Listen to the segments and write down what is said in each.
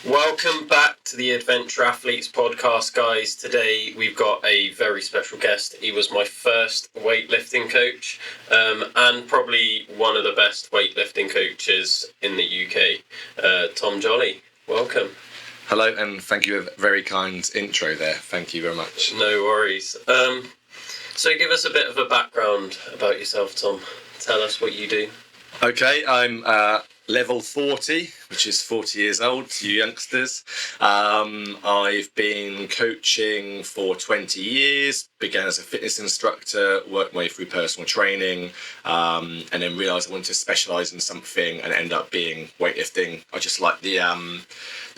Welcome back to the Adventure Athletes podcast, guys. Today we've got a very special guest. He was my first weightlifting coach and probably one of the best weightlifting coaches in the UK, Tom Jolly. Welcome. Hello, and thank you for a very kind intro there. Thank you very much. No worries. So give us a bit of a background about yourself, Tom. Tell us what you do. Okay, I'm level 40, which is 40 years old to you youngsters. I've been coaching for 20 years, began as a fitness instructor, worked my way through personal training, and then realised I wanted to specialise in something and end up being weightlifting. I just like the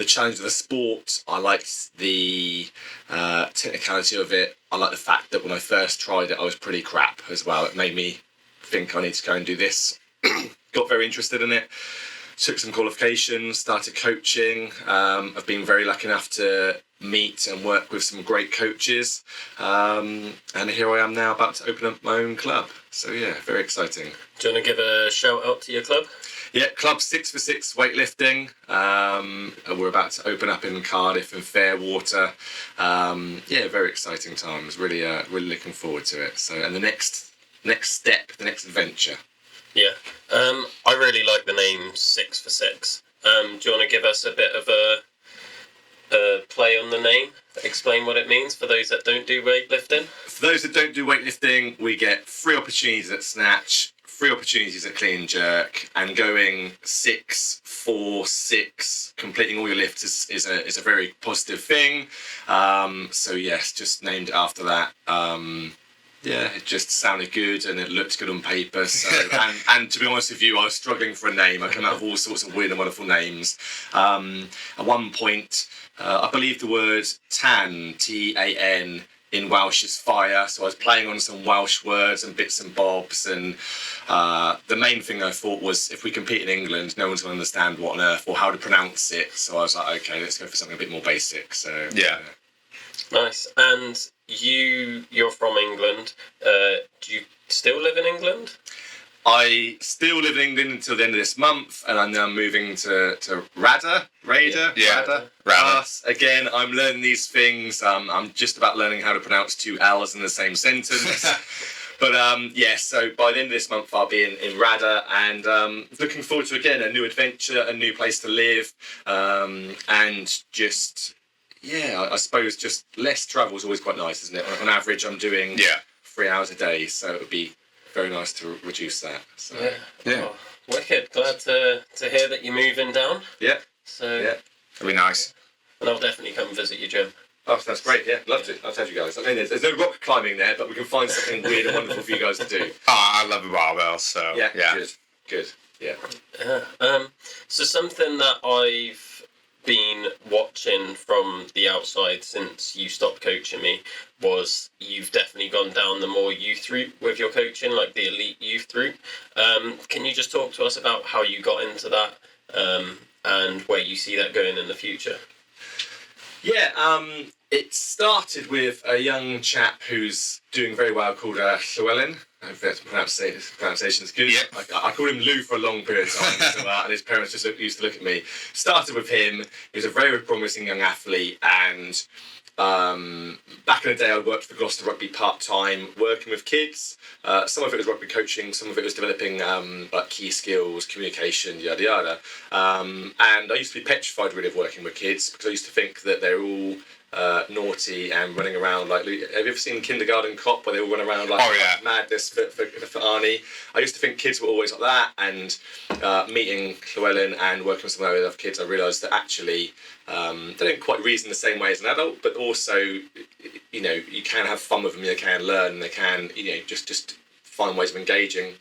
challenge of the sport. I liked the technicality of it. I like the fact that when I first tried it, I was pretty crap as well. It made me think I need to go and do this. Got very interested in it, took some qualifications, started coaching. I've been very lucky enough to meet and work with some great coaches, and here I am now about to open up my own club. So yeah, very exciting. Do you want to give a shout out to your club? Yeah, Club 6for6 Weightlifting. We're about to open up in Cardiff and Fairwater. Yeah, very exciting times. Really looking forward to it. So, and the next step, the next adventure. Yeah, I really like the name 6for6. Do you want to give us a bit of a play on the name? Explain what it means for those that don't do weightlifting. For those that don't do weightlifting, we get 3 opportunities at snatch, 3 opportunities at clean and jerk, and going 6, 4, 6, completing all your lifts is a very positive thing. So yes, just named it after that. Yeah, it just sounded good and it looked good on paper. So, and to be honest with you, I was struggling for a name. I came out of all sorts of weird and wonderful names. At one point, I believe the word tan, T-A-N, in Welsh is fire. So I was playing on some Welsh words and bits and bobs. And the main thing I thought was, if we compete in England, no one's going to understand what on earth or how to pronounce it. So I was like, okay, let's go for something a bit more basic. So yeah. Nice. And you're from England. Do you still live in England? I still live in England until the end of this month, and I'm now moving to Rada. Again, I'm learning these things. I'm just about learning how to pronounce 2 L's in the same sentence. But so by the end of this month, I'll be in Rada, and looking forward to, again, a new adventure, a new place to live, and just... Yeah, I suppose just less travel is always quite nice, isn't it? On average, I'm doing 3 hours a day, so it would be very nice to reduce that. So, yeah. Oh, wicked. Glad to hear that you're moving down. Yeah. So yeah, it'll be nice. And I'll definitely come visit your gym. Oh, that's great. Yeah, love to. I'll tell you guys. I mean, there's no rock climbing there, but we can find something weird and wonderful for you guys to do. Oh, I love the barbell, so yeah. Good. Yeah. So something that I've been watching from the outside since you stopped coaching me was you've definitely gone down the more youth route with your coaching, like the elite youth route. Can you just talk to us about how you got into that and where you see that going in the future? Yeah, it started with a young chap who's doing very well called Llewellyn. I hope that pronunciation is good. Yeah. I called him Lou for a long period of time, and his parents just used to look at me. Started with him. He was a very promising young athlete, and back in the day I worked for Gloucester Rugby part-time, working with kids. Some of it was rugby coaching, some of it was developing like key skills, communication, yada yada. And I used to be petrified really of working with kids because I used to think that they're all naughty and running around like... Have you ever seen Kindergarten Cop where they all run around like madness for Arnie? I used to think kids were always like that, and meeting Llewellyn and working with some of the other kids, I realised that actually they don't quite reason the same way as an adult, but also, you know, you can have fun with them, they can learn, and they can, you know, just find ways of engaging.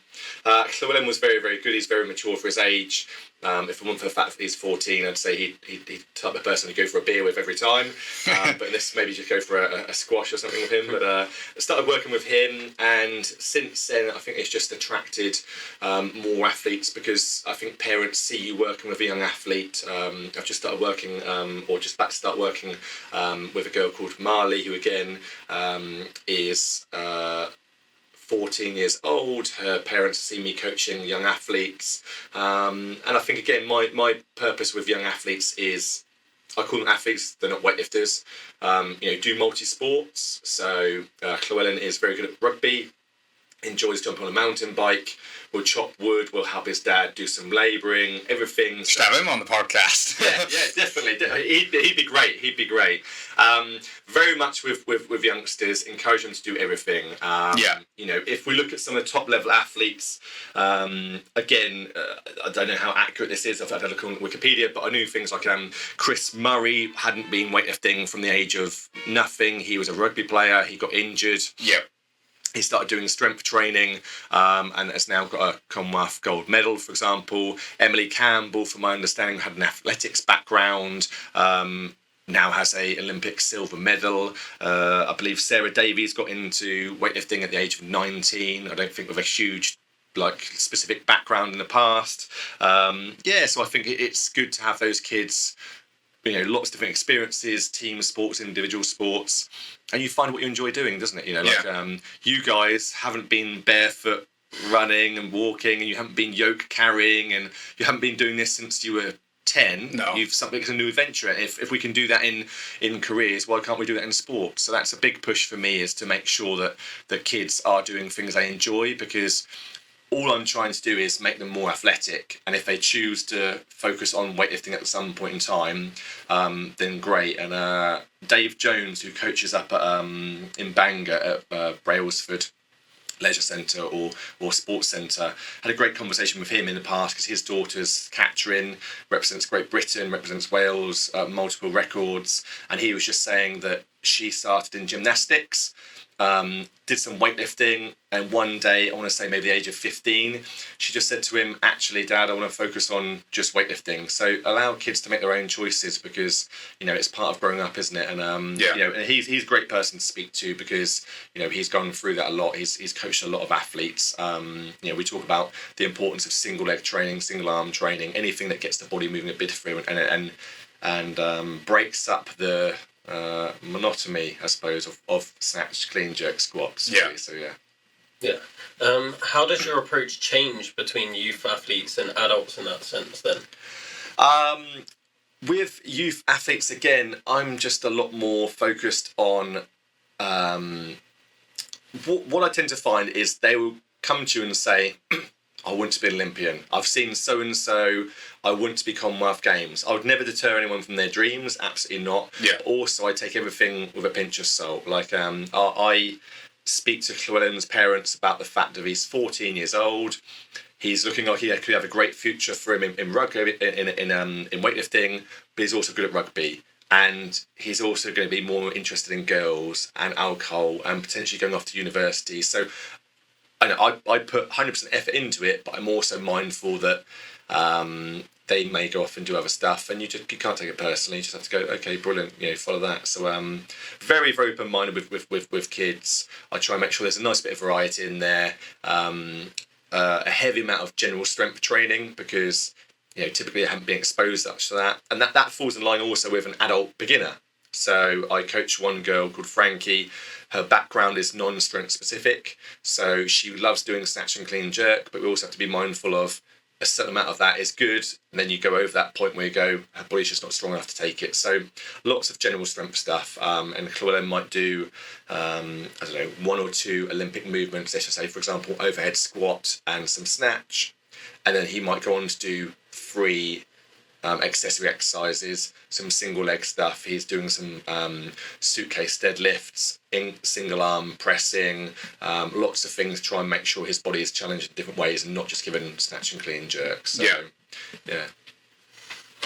Llewellyn was very, very good. He's very mature for his age. If it weren't for the fact that he's 14, I'd say he'd type of person to go for a beer with every time. But this maybe just go for a squash or something with him. But I started working with him, and since then I think it's just attracted more athletes, because I think parents see you working with a young athlete. I've just started working, or just about to start working with a girl called Marley, who again is 14 years old. Her parents see me coaching young athletes, and I think again my purpose with young athletes is I call them athletes, they're not weightlifters. Do multi-sports. So Llewellyn is very good at rugby, enjoys jumping on a mountain bike, will chop wood, will help his dad do some labouring, everything. Should have him on the podcast. yeah, definitely. He'd be great. He'd be great. Very much with youngsters, encourage them to do everything. If we look at some of the top level athletes, I don't know how accurate this is. I've had a look on Wikipedia, but I knew things like Chris Murray hadn't been weightlifting from the age of nothing. He was a rugby player. He got injured. Yep. He started doing strength training and has now got a Commonwealth gold medal, for example. Emily Campbell, from my understanding, had an athletics background, now has a Olympic silver medal. I believe Sarah Davies got into weightlifting at the age of 19. I don't think with a huge specific background in the past. So I think it's good to have those kids, lots of different experiences, team sports, individual sports, and you find what you enjoy doing, doesn't it? You guys haven't been barefoot running and walking, and you haven't been yoke carrying, and you haven't been doing this since you were 10. No. It's a new adventure. If we can do that in careers, why can't we do that in sports? So that's a big push for me, is to make sure that the kids are doing things they enjoy, because all I'm trying to do is make them more athletic, and if they choose to focus on weightlifting at some point in time, then great. And Dave Jones, who coaches up at, in Bangor at Brailsford Leisure Centre or Sports Centre, had a great conversation with him in the past, because his daughter's Catherine, represents Great Britain, represents Wales, multiple records, and he was just saying that she started in gymnastics, did some weightlifting, and one day, I want to say maybe the age of 15, she just said to him, actually, Dad, I want to focus on just weightlifting. So allow kids to make their own choices, because it's part of growing up, isn't it? And and he's a great person to speak to, because he's gone through that a lot. He's coached a lot of athletes. We talk about the importance of single leg training, single arm training, anything that gets the body moving a bit different and breaks up the monotony, I suppose, of snatch, clean, jerk, squats. Yeah. Really. So yeah. Yeah. How does your approach change between youth athletes and adults in that sense then? With youth athletes, again, I'm just a lot more focused on what I tend to find is they will come to you and say, I want to be an Olympian. I've seen so-and-so. I want to be Commonwealth Games. I would never deter anyone from their dreams. Absolutely not. Yeah. Also, I take everything with a pinch of salt. I speak to Llewellyn's parents about the fact that he's 14 years old. He's looking like he could have a great future for him in rugby, in weightlifting, but he's also good at rugby. And he's also going to be more interested in girls and alcohol and potentially going off to university. So I put 100% effort into it, but I'm also mindful that they may go off and do other stuff, and you can't take it personally. You just have to go, okay, brilliant, follow that. So very, very open-minded with kids. I try and make sure there's a nice bit of variety in there. A heavy amount of general strength training, because typically I haven't been exposed much to that, and that falls in line also with an adult beginner. So I coach one girl called Frankie. Her background is non-strength specific, so she loves doing snatch and clean jerk, but we also have to be mindful of a certain amount of that is good, and then you go over that point where you go, her body's just not strong enough to take it. So lots of general strength stuff, and Llewellyn might do, one or two Olympic movements, let's just say, for example, overhead squat and some snatch, and then he might go on to do 3 accessory exercises, some single leg stuff. He's doing some suitcase deadlifts, single arm pressing, lots of things to try and make sure his body is challenged in different ways and not just given snatch and clean jerks. So, yeah.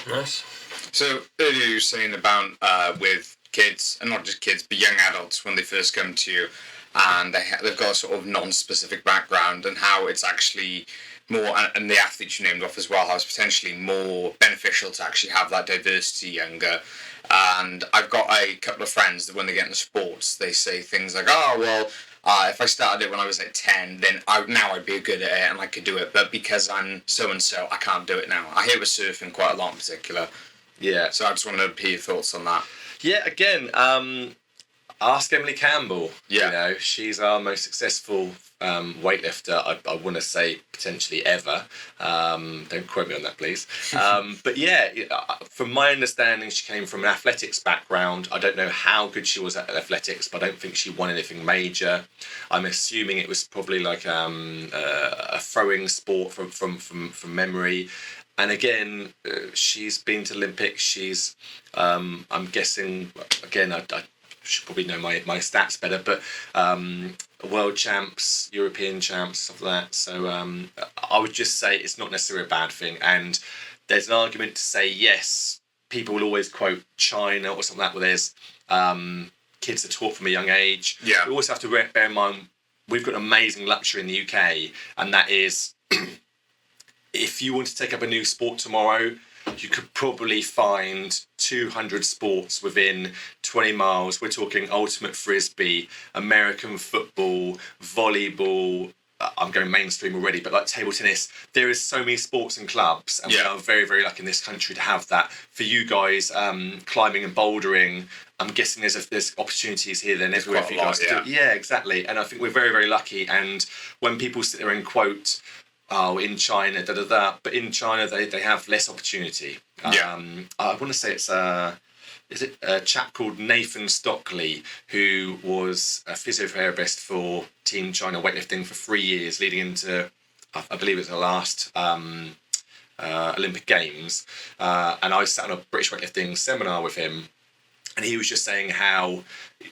Nice. So earlier you were saying about with kids, and not just kids, but young adults when they first come to you, and they've got a sort of non-specific background, and how it's actually more, and the athletes you named off as well, how it's potentially more beneficial to actually have that diversity younger. And I've got a couple of friends that when they get into sports, they say things like, oh, well, if I started it when I was 10, then I'd be good at it and I could do it. But because I'm so-and-so, I can't do it now. I hear with surfing quite a lot in particular. Yeah. So I just wanted to hear your thoughts on that. Yeah, again, Ask Emily Campbell. Yeah. You know, she's our most successful weightlifter, I want to say, potentially ever. Don't quote me on that, please. But yeah, from my understanding, she came from an athletics background. I don't know how good she was at athletics, but I don't think she won anything major. I'm assuming it was probably like a throwing sport from memory. And again, she's been to Olympics. She's, I'm guessing, again, I should probably know my stats better, but world champs, European champs, stuff like that. So I would just say it's not necessarily a bad thing. And there's an argument to say, yes, people will always quote China or something like that, where there's kids are taught from a young age. Yeah. We also have to bear in mind, we've got an amazing luxury in the UK, and that is if you want to take up a new sport tomorrow, you could probably find 200 sports within 20 miles. We're talking ultimate frisbee, American football, volleyball. I'm going mainstream already, but like table tennis. There is so many sports and clubs, and we are very, very lucky in this country to have that. For you guys, climbing and bouldering, I'm guessing there's opportunities here then everywhere for you guys to do it. Yeah, exactly. And I think we're very, very lucky. And when people sit there and quote, oh, in China, but in China they have less opportunity. I want to say it's is it a chap called Nathan Stockley, who was a physiotherapist for Team China weightlifting for 3 years, leading into, I believe it's the last Olympic Games. And I sat on a British weightlifting seminar with him, and he was just saying how,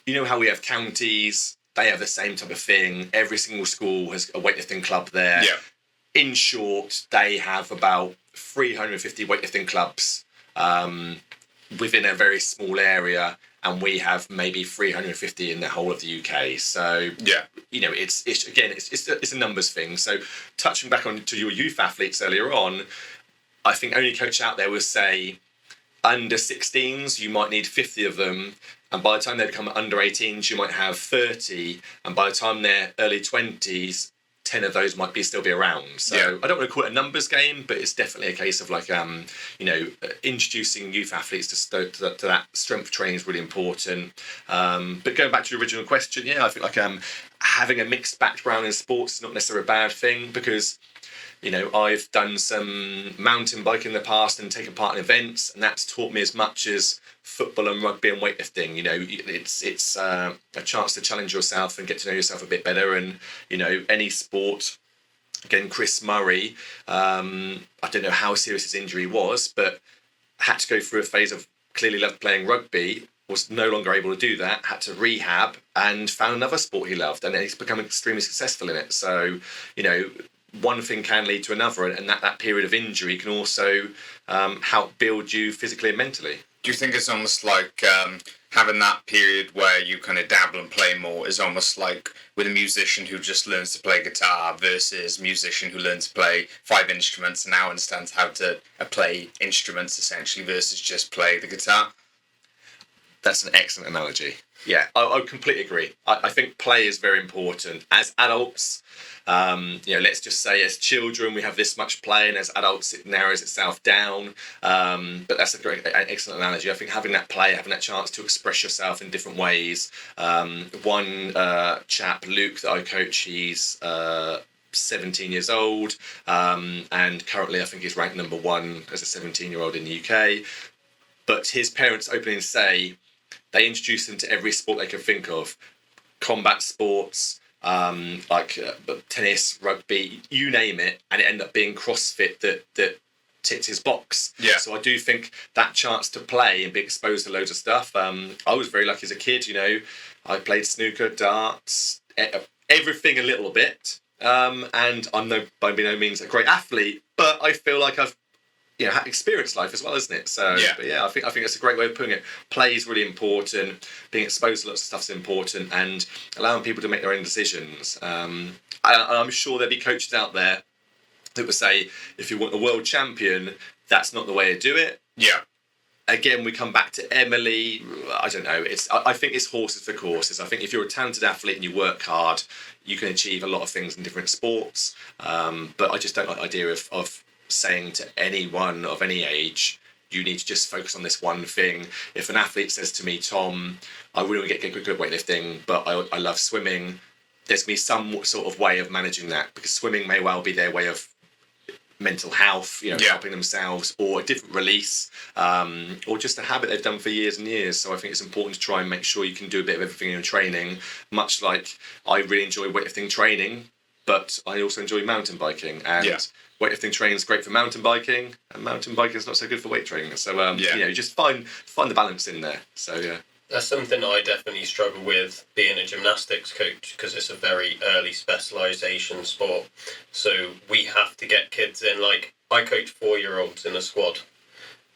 you know how we have counties, they have the same type of thing. Every single school has a weightlifting club there. Yeah. In short, they have about 350 weightlifting clubs within a very small area, and we have maybe 350 in the whole of the UK. So you know, it's a numbers thing. So touching back on to your youth athletes earlier on, I think only coach out there will say under 16s you might need 50 of them, and by the time they become under 18s you might have 30, and by the time they're early 20s 10 of those might still be around. So I don't want to call it a numbers game, but it's definitely a case of like introducing youth athletes to that strength training is really important. But going back to your original question, I think like having a mixed background in sports is not necessarily a bad thing, because you know, I've done some mountain biking in the past and taken part in events, and that's taught me as much as football and rugby and weightlifting. You know, it's a chance to challenge yourself and get to know yourself a bit better. And you know, any sport. Again, Chris Murray, I don't know how serious his injury was, but had to go through a phase of clearly loved playing rugby, was no longer able to do that, had to rehab, and found another sport he loved, and he's become extremely successful in it. So, you know, one thing can lead to another, and that period of injury can also help build you physically and mentally. Do you think it's almost like having that period where you kind of dabble and play more is almost like with a musician who just learns to play guitar versus a musician who learns to play 5 instruments and now understands how to play instruments essentially versus just play the guitar? That's an excellent analogy. Yeah, I completely agree. I think play is very important. As adults, you know, let's just say as children we have this much play, and as adults it narrows itself down. But that's an excellent analogy. I think having that play, having that chance to express yourself in different ways. One chap, Luke, that I coach, he's 17 years old, and currently I think he's ranked number 1 as a 17-year-old in the UK. But his parents openly say they introduced him to every sport they could think of, combat sports, like tennis, rugby, you name it, and it ended up being CrossFit that ticked his box. Yeah. So I do think that chance to play and be exposed to loads of stuff. I was very lucky as a kid. You know, I played snooker, darts, everything a little bit, and I'm by no means a great athlete, but I feel like I've experienced life as well, isn't it? So but yeah, I think it's a great way of putting it. Play is really important. Being exposed to lots of stuff is important, and allowing people to make their own decisions. I'm sure there'll be coaches out there that would say, if you want a world champion, that's not the way to do it. Yeah. Again, we come back to Emily. I don't know. I think it's horses for courses. I think if you're a talented athlete and you work hard, you can achieve a lot of things in different sports. But I just don't like the idea of saying to anyone of any age, you need to just focus on this one thing. If an athlete says to me, Tom, I really want to get good weightlifting, but I love swimming, there's going to be some sort of way of managing that, because swimming may well be their way of mental health, helping themselves, or a different release, or just a habit they've done for years and years. So I think it's important to try and make sure you can do a bit of everything in your training, much like I really enjoy weightlifting training, but I also enjoy mountain biking, and weightlifting training is great for mountain biking, and mountain biking is not so good for weight training. So just find the balance in there. So that's something I definitely struggle with being a gymnastics coach, because it's a very early specialisation sport. So we have to get kids in. Like, I coach 4-year-olds in a squad,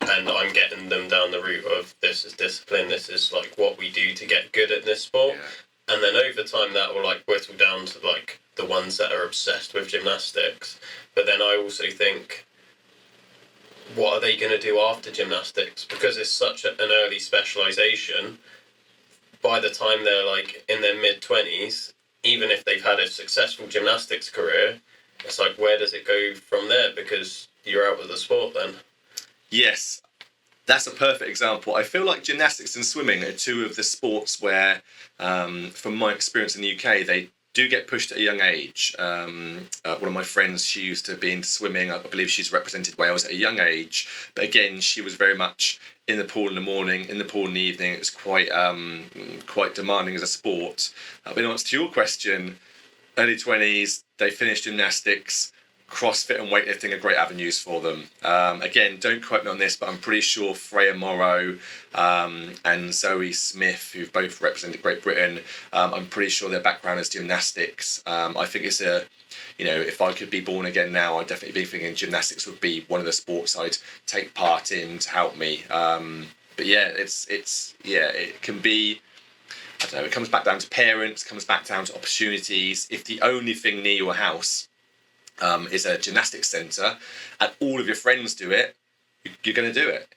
and I'm getting them down the route of, this is discipline, this is like what we do to get good at this sport. And then over time that will like whittle down to like the ones that are obsessed with gymnastics. But then I also think, what are they going to do after gymnastics? Because it's such an early specialisation, by the time they're like in their mid-20s, even if they've had a successful gymnastics career, it's like, where does it go from there? Because you're out of the sport then. Yes, that's a perfect example. I feel like gymnastics and swimming are two of the sports where, from my experience in the UK, they do get pushed at a young age. One of my friends, she used to be into swimming. I believe she's represented Wales at a young age. But again, she was very much in the pool in the morning, in the pool in the evening. It was quite demanding as a sport. But in answer to your question, early 20s, they finished gymnastics. CrossFit and weightlifting are great avenues for them. Again, don't quote me on this, but I'm pretty sure Freya Morrow and Zoe Smith, who've both represented Great Britain, I'm pretty sure their background is gymnastics. I think it's if I could be born again now, I'd definitely be thinking gymnastics would be one of the sports I'd take part in to help me. But yeah, it can be, I don't know, it comes back down to parents, comes back down to opportunities. If the only thing near your house is a gymnastics centre, and all of your friends do it, you're going to do it.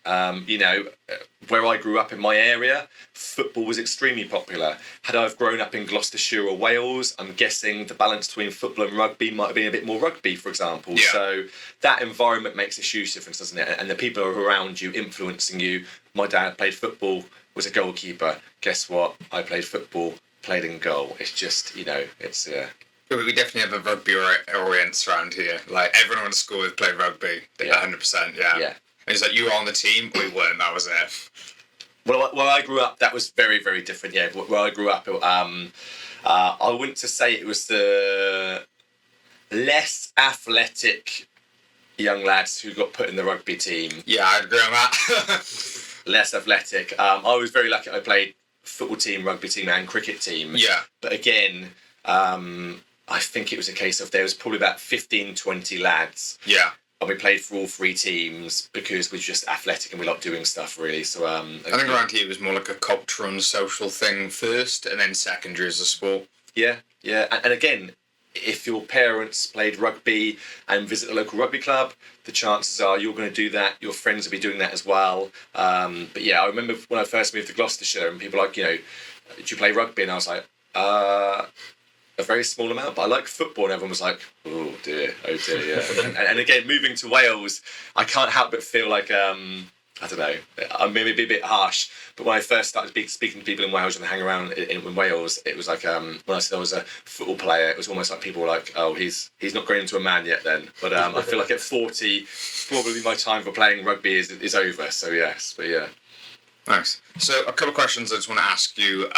Where I grew up in my area, football was extremely popular. Had I have grown up in Gloucestershire or Wales, I'm guessing the balance between football and rugby might have been a bit more rugby, for example. Yeah. So that environment makes a huge difference, doesn't it? And the people who are around you influencing you. My dad played football, was a goalkeeper. Guess what? I played football, played in goal. It's just, it's... We definitely have a rugby audience around here. Like, everyone at school has played rugby. 100%, yeah. And it's like, you were on the team, we weren't, that was it. Well, where I grew up, that was very, very different, yeah. Where I grew up, I wouldn't to say it was the less athletic young lads who got put in the rugby team. Yeah, I'd agree on that. Less athletic. I was very lucky. I played football team, rugby team and cricket team. Yeah. But again, I think it was a case of there was probably about 15, 20 lads. Yeah. And we played for all three teams because we're just athletic and we like doing stuff, really. So I think around here it was more like a cultural and social thing first, and then secondary as a sport. Yeah. And again, if your parents played rugby and visit a local rugby club, the chances are you're going to do that. Your friends will be doing that as well. But yeah, I remember when I first moved to Gloucestershire and people were like, did you play rugby? And I was like, a very small amount, but I like football, and everyone was like, oh dear, yeah. and again, moving to Wales, I can't help but feel like, I don't know, I'm maybe a bit harsh, but when I first started speaking to people in Wales and hang around in Wales, it was like, when I said I was a football player, it was almost like people were like, oh, he's not grown into a man yet then. But I feel like at 40, probably my time for playing rugby is over, so yes, but yeah. Nice. So a couple of questions I just want to ask you,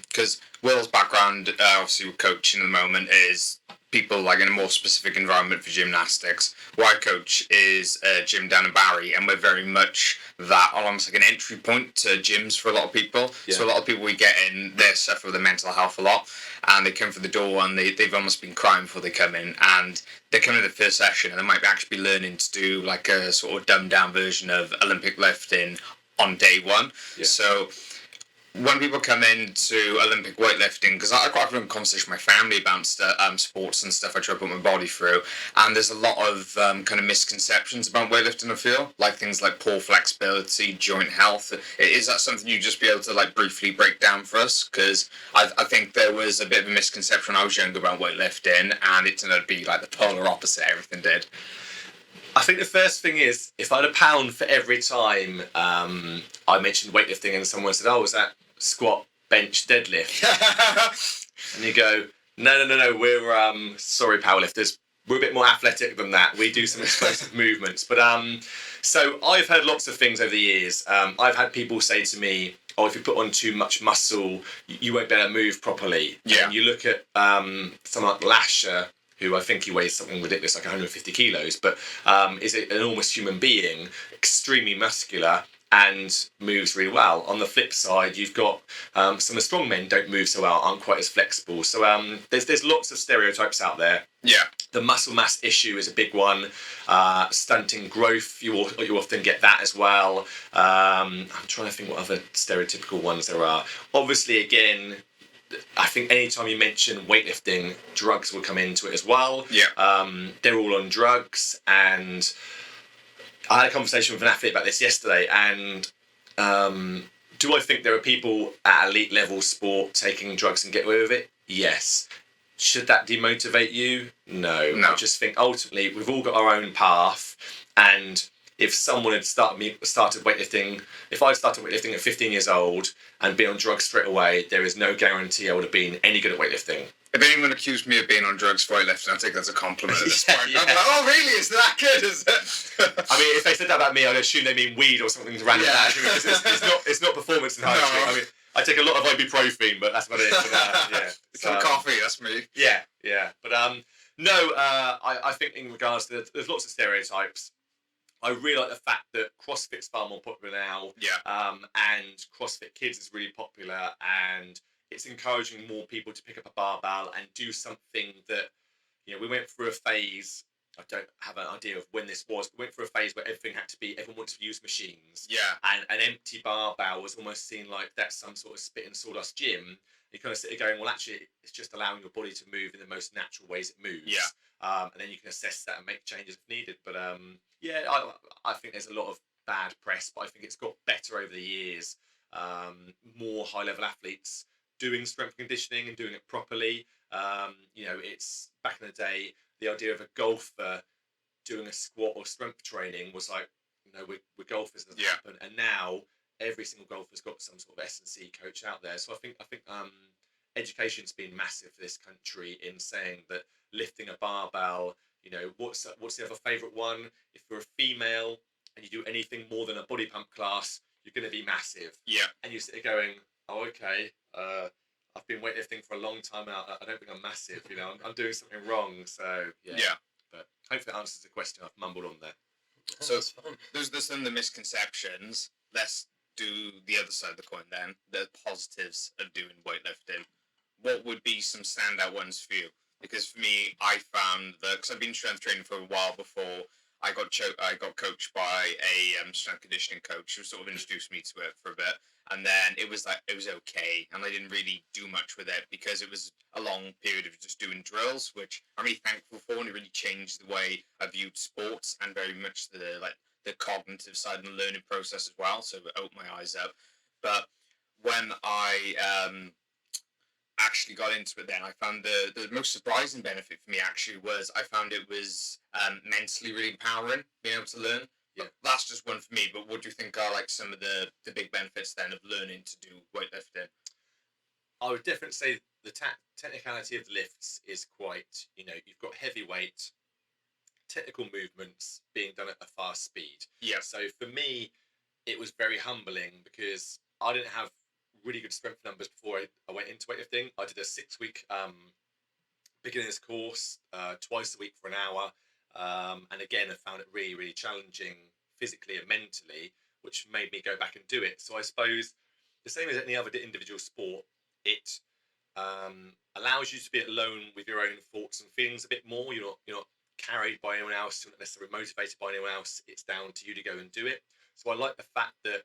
because Will's background, obviously with coaching at the moment, is people like in a more specific environment for gymnastics. What I coach is a gym down in Barry, and we're very much that almost like an entry point to gyms for a lot of people. Yeah. So a lot of people we get in, they suffer with their mental health a lot, and they come through the door and they've almost been crying before they come in, and they come in the first session and they might actually be learning to do like a sort of dumbed down version of Olympic lifting on day one. Yeah. So when people come into Olympic weightlifting, because I quite often have a conversation with my family about sports and stuff I try to put my body through, and there's a lot of kind of misconceptions about weightlifting, I feel, like things like poor flexibility, joint health. Is that something you'd just be able to like briefly break down for us? Because I think there was a bit of a misconception when I was younger about weightlifting, and it turned out to be like the polar opposite, everything did. I think the first thing is, if I had £1 for every time I mentioned weightlifting and someone said, "Oh, was that squat, bench, deadlift?" and you go, "No, we're sorry, powerlifters. We're a bit more athletic than that. We do some explosive movements." But so I've heard lots of things over the years. I've had people say to me, "Oh, if you put on too much muscle, you won't be able to move properly." Yeah. And you look at someone like Lasher, who I think he weighs something ridiculous, like 150 kilos, but is an enormous human being, extremely muscular, and moves really well. On the flip side, you've got some of the strong men don't move so well, aren't quite as flexible. So there's lots of stereotypes out there. Yeah. The muscle mass issue is a big one. Stunting growth, you often get that as well. I'm trying to think what other stereotypical ones there are. Obviously, again, I think anytime you mention weightlifting, drugs will come into it as well. Yeah. They're all on drugs, and I had a conversation with an athlete about this yesterday, and do I think there are people at elite level sport taking drugs and get away with it? Yes. Should that demotivate you? No. I just think ultimately we've all got our own path, and if someone had started weightlifting, if I started weightlifting at 15 years old and been on drugs straight away, there is no guarantee I would have been any good at weightlifting. If anyone accused me of being on drugs for weightlifting, I think that's a compliment at this point. Yeah. I'm like, oh, really? Is that good? Is it? I mean, if they said that about me, I'd assume they mean weed or something random. Yeah. It's not performance enhancing. No. I mean, I take a lot of ibuprofen, but that's about it. But, yeah. Some coffee, that's me. Yeah. But no, I think in regards to there's lots of stereotypes. I really like the fact that CrossFit's far more popular now. Yeah. And CrossFit Kids is really popular, and it's encouraging more people to pick up a barbell and do something that, we went through a phase. I don't have an idea of when this was, but we went through a phase where everyone wanted to use machines. Yeah. And an empty barbell was almost seen like that's some sort of spit and sawdust gym. You kind of sit there going, well, actually, it's just allowing your body to move in the most natural ways it moves. Yeah. And then you can assess that and make changes if needed. But I think there's a lot of bad press, but I think it's got better over the years. More high-level athletes doing strength conditioning and doing it properly. It's back in the day, the idea of a golfer doing a squat or strength training was like, we're golfers, doesn't happen. And now every single golfer's got some sort of S&C coach out there. So I think education's been massive for this country in saying that lifting a barbell, what's the other favourite one? If you're a female and you do anything more than a body pump class, you're going to be massive. Yeah. And you sit there going, oh, okay, I've been weightlifting for a long time now. I don't think I'm massive. I'm doing something wrong. So yeah. But hopefully that answers the question. I've mumbled on there. So there's some of the misconceptions. Let's do the other side of the coin then. The positives of doing weightlifting. What would be some standout ones for you? Because for me, I found that because I've been strength training for a while before I got coached by a strength conditioning coach who sort of introduced me to it for a bit, and then it was okay, and I didn't really do much with it because it was a long period of just doing drills, which I'm really thankful for, and it really changed the way I viewed sports and very much the cognitive side and the learning process as well. So it opened my eyes up. But when I actually got into it, then I found the most surprising benefit for me actually was I found it was mentally really empowering, being able to learn. Yeah. That's just one for me, but what do you think are like some of the big benefits then of learning to do weightlifting? I would definitely say the technicality of the lifts is quite, you've got heavy weight, technical movements being done at a fast speed. Yeah. So for me, it was very humbling because I didn't have really good strength numbers before I went into weightlifting. I did a 6-week beginner's course twice a week for an hour. And again, I found it really, really challenging physically and mentally, which made me go back and do it. So I suppose the same as any other individual sport, it allows you to be alone with your own thoughts and feelings a bit more. You're not carried by anyone else. You're not necessarily motivated by anyone else. It's down to you to go and do it. So I like the fact that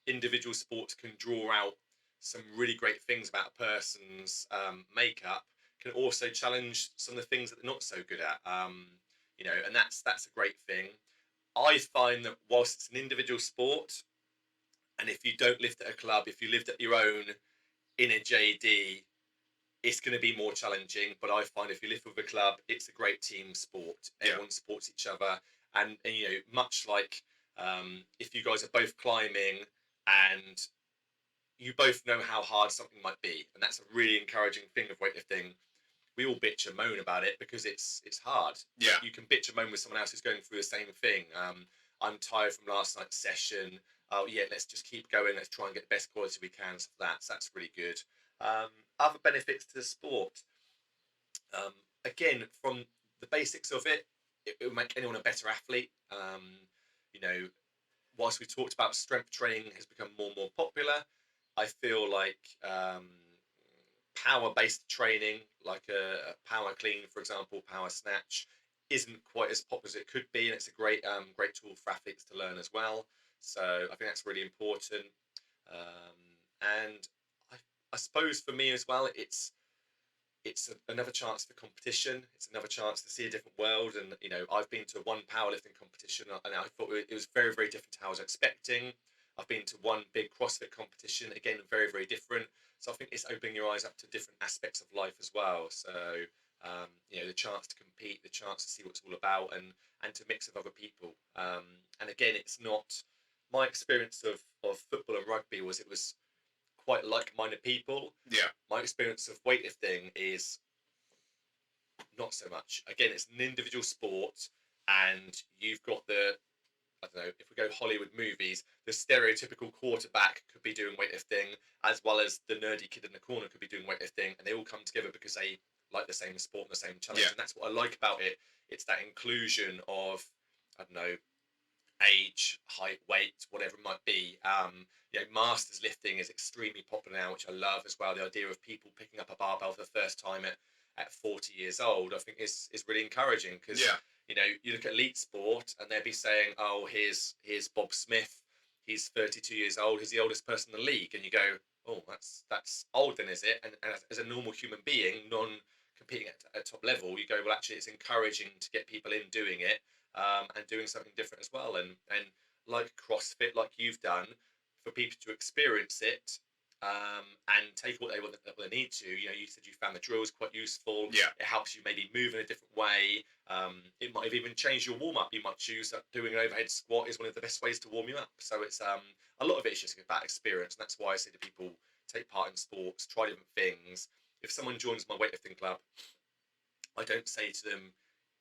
individual sports can draw out some really great things about a person's makeup, can also challenge some of the things that they're not so good at. And that's a great thing. I find that whilst it's an individual sport, and if you don't lift at a club, if you lived at your own in a JD, it's going to be more challenging. But I find if you lift with a club, it's a great team sport. Everyone supports each other, and you know, much like if you guys are both climbing and you both know how hard something might be, and that's a really encouraging thing of weightlifting. We all bitch and moan about it because it's hard. Yeah. You can bitch and moan with someone else who's going through the same thing. I'm tired from last night's session. Oh yeah, let's just keep going. Let's try and get the best quality we can. So that's really good. Other benefits to the sport. Again, from the basics of it, it will make anyone a better athlete. You know, whilst we talked about strength training has become more and more popular, I feel like power-based training, like a power clean, for example, power snatch, isn't quite as popular as it could be, and it's a great tool for athletes to learn as well. So I think that's really important. And I suppose for me as well, it's another chance for competition. It's another chance to see a different world. And you know, I've been to one powerlifting competition, and I thought it was very, very different to how I was expecting. I've been to one big CrossFit competition, again, very, very different. So I think it's opening your eyes up to different aspects of life as well. So you know, the chance to compete, the chance to see what it's all about, and to mix with other people. And again, it's not my experience of football and rugby was it was quite like-minded people. Yeah. My experience of weightlifting is not so much. Again, it's an individual sport, and you've got the, I don't know, if we go Hollywood movies, the stereotypical quarterback could be doing weightlifting, as well as the nerdy kid in the corner could be doing weightlifting, and they all come together because they like the same sport and the same challenge. Yeah. And that's what I like about it. It's that inclusion of, I don't know, age, height, weight, whatever it might be. You know, masters lifting is extremely popular now, which I love as well. The idea of people picking up a barbell for the first time at 40 years old, I think is really encouraging because Yeah. you know, you look at elite sport and they'd be saying, oh, here's Bob Smith, he's 32 years old, he's the oldest person in the league, and you go, oh, that's old then, is it? And as a normal human being, competing at top level, you go, well, actually, it's encouraging to get people in doing it, and doing something different as well. And like CrossFit, like you've done, for people to experience it, and take what they need to. You know, you said you found the drills quite useful. Yeah. It helps you maybe move in a different way. It might have even changed your warm up. You might choose that doing an overhead squat is one of the best ways to warm you up. So it's a lot of it is just about experience, and that's why I say to people, take part in sports, try different things. If someone joins my weightlifting club, I don't say to them,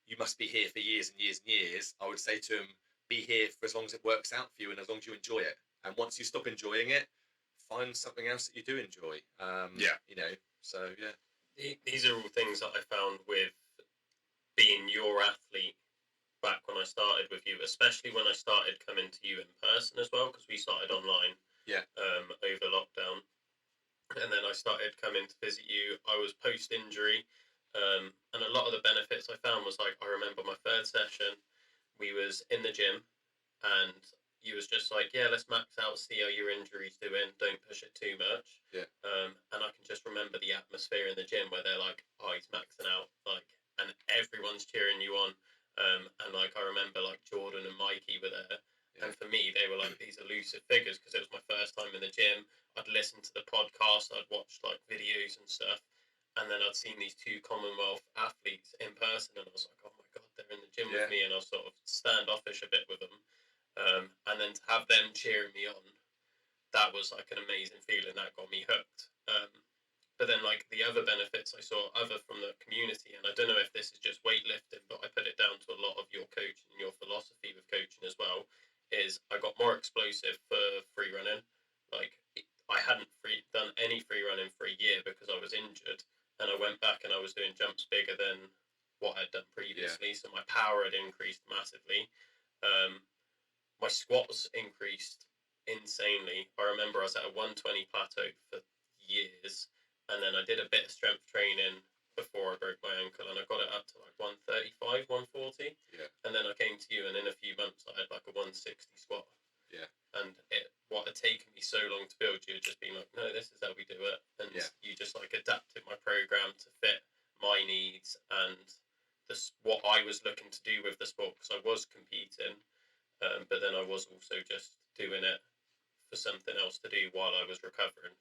you must be here for years and years and years. I would say to them, be here for as long as it works out for you and as long as you enjoy it. And once you stop enjoying it, find something else that you do enjoy. Yeah. You know, so yeah. These are all things that I found with being your athlete back when I started with you, especially when I started coming to you in person as well, because we started online. Yeah. Over lockdown, and then I started coming to visit you. I was post injury, and a lot of the benefits I found was like I remember my third session, we was in the gym, and you was just like, yeah, let's max out, see how your injury's doing, don't push it too much. Yeah. And I can just remember the atmosphere in the gym where they're like, oh, he's maxing out, like, and everyone's cheering you on. And like I remember like Jordan and Mikey were there. Yeah. And for me, they were like these elusive figures because it was my first time in the gym. I'd listened to the podcast, I'd watched like videos and stuff, and then I'd seen these two Commonwealth athletes in person, and I was like, oh my god, they're in the gym with me, and I was sort of standoffish a bit with them. And then to have them cheering me on, that was like an amazing feeling. That got me hooked. But then like the other benefits I saw other from the community, and I don't know if this is just weightlifting, but I put it down to a lot of your coaching and your philosophy with coaching as well, is I got more explosive for free running. Like I hadn't done any free running for a year because I was injured, and I went back and I was doing jumps bigger than what I'd done previously. So my power had increased massively. My squats increased insanely. I remember I was at a 120 plateau for years, and then I did a bit of strength training before I broke my ankle, and I got it up to like 135, 140. Yeah. And then I came to you, and in a few months I had like a 160 squat. Yeah. And what had taken me so long to build, you had just been like, no, this is how we do it. And you just like adapted my program to fit my needs and what I was looking to do with the sport, because I was competing, but then I was also just doing it for something else to do while I was recovering.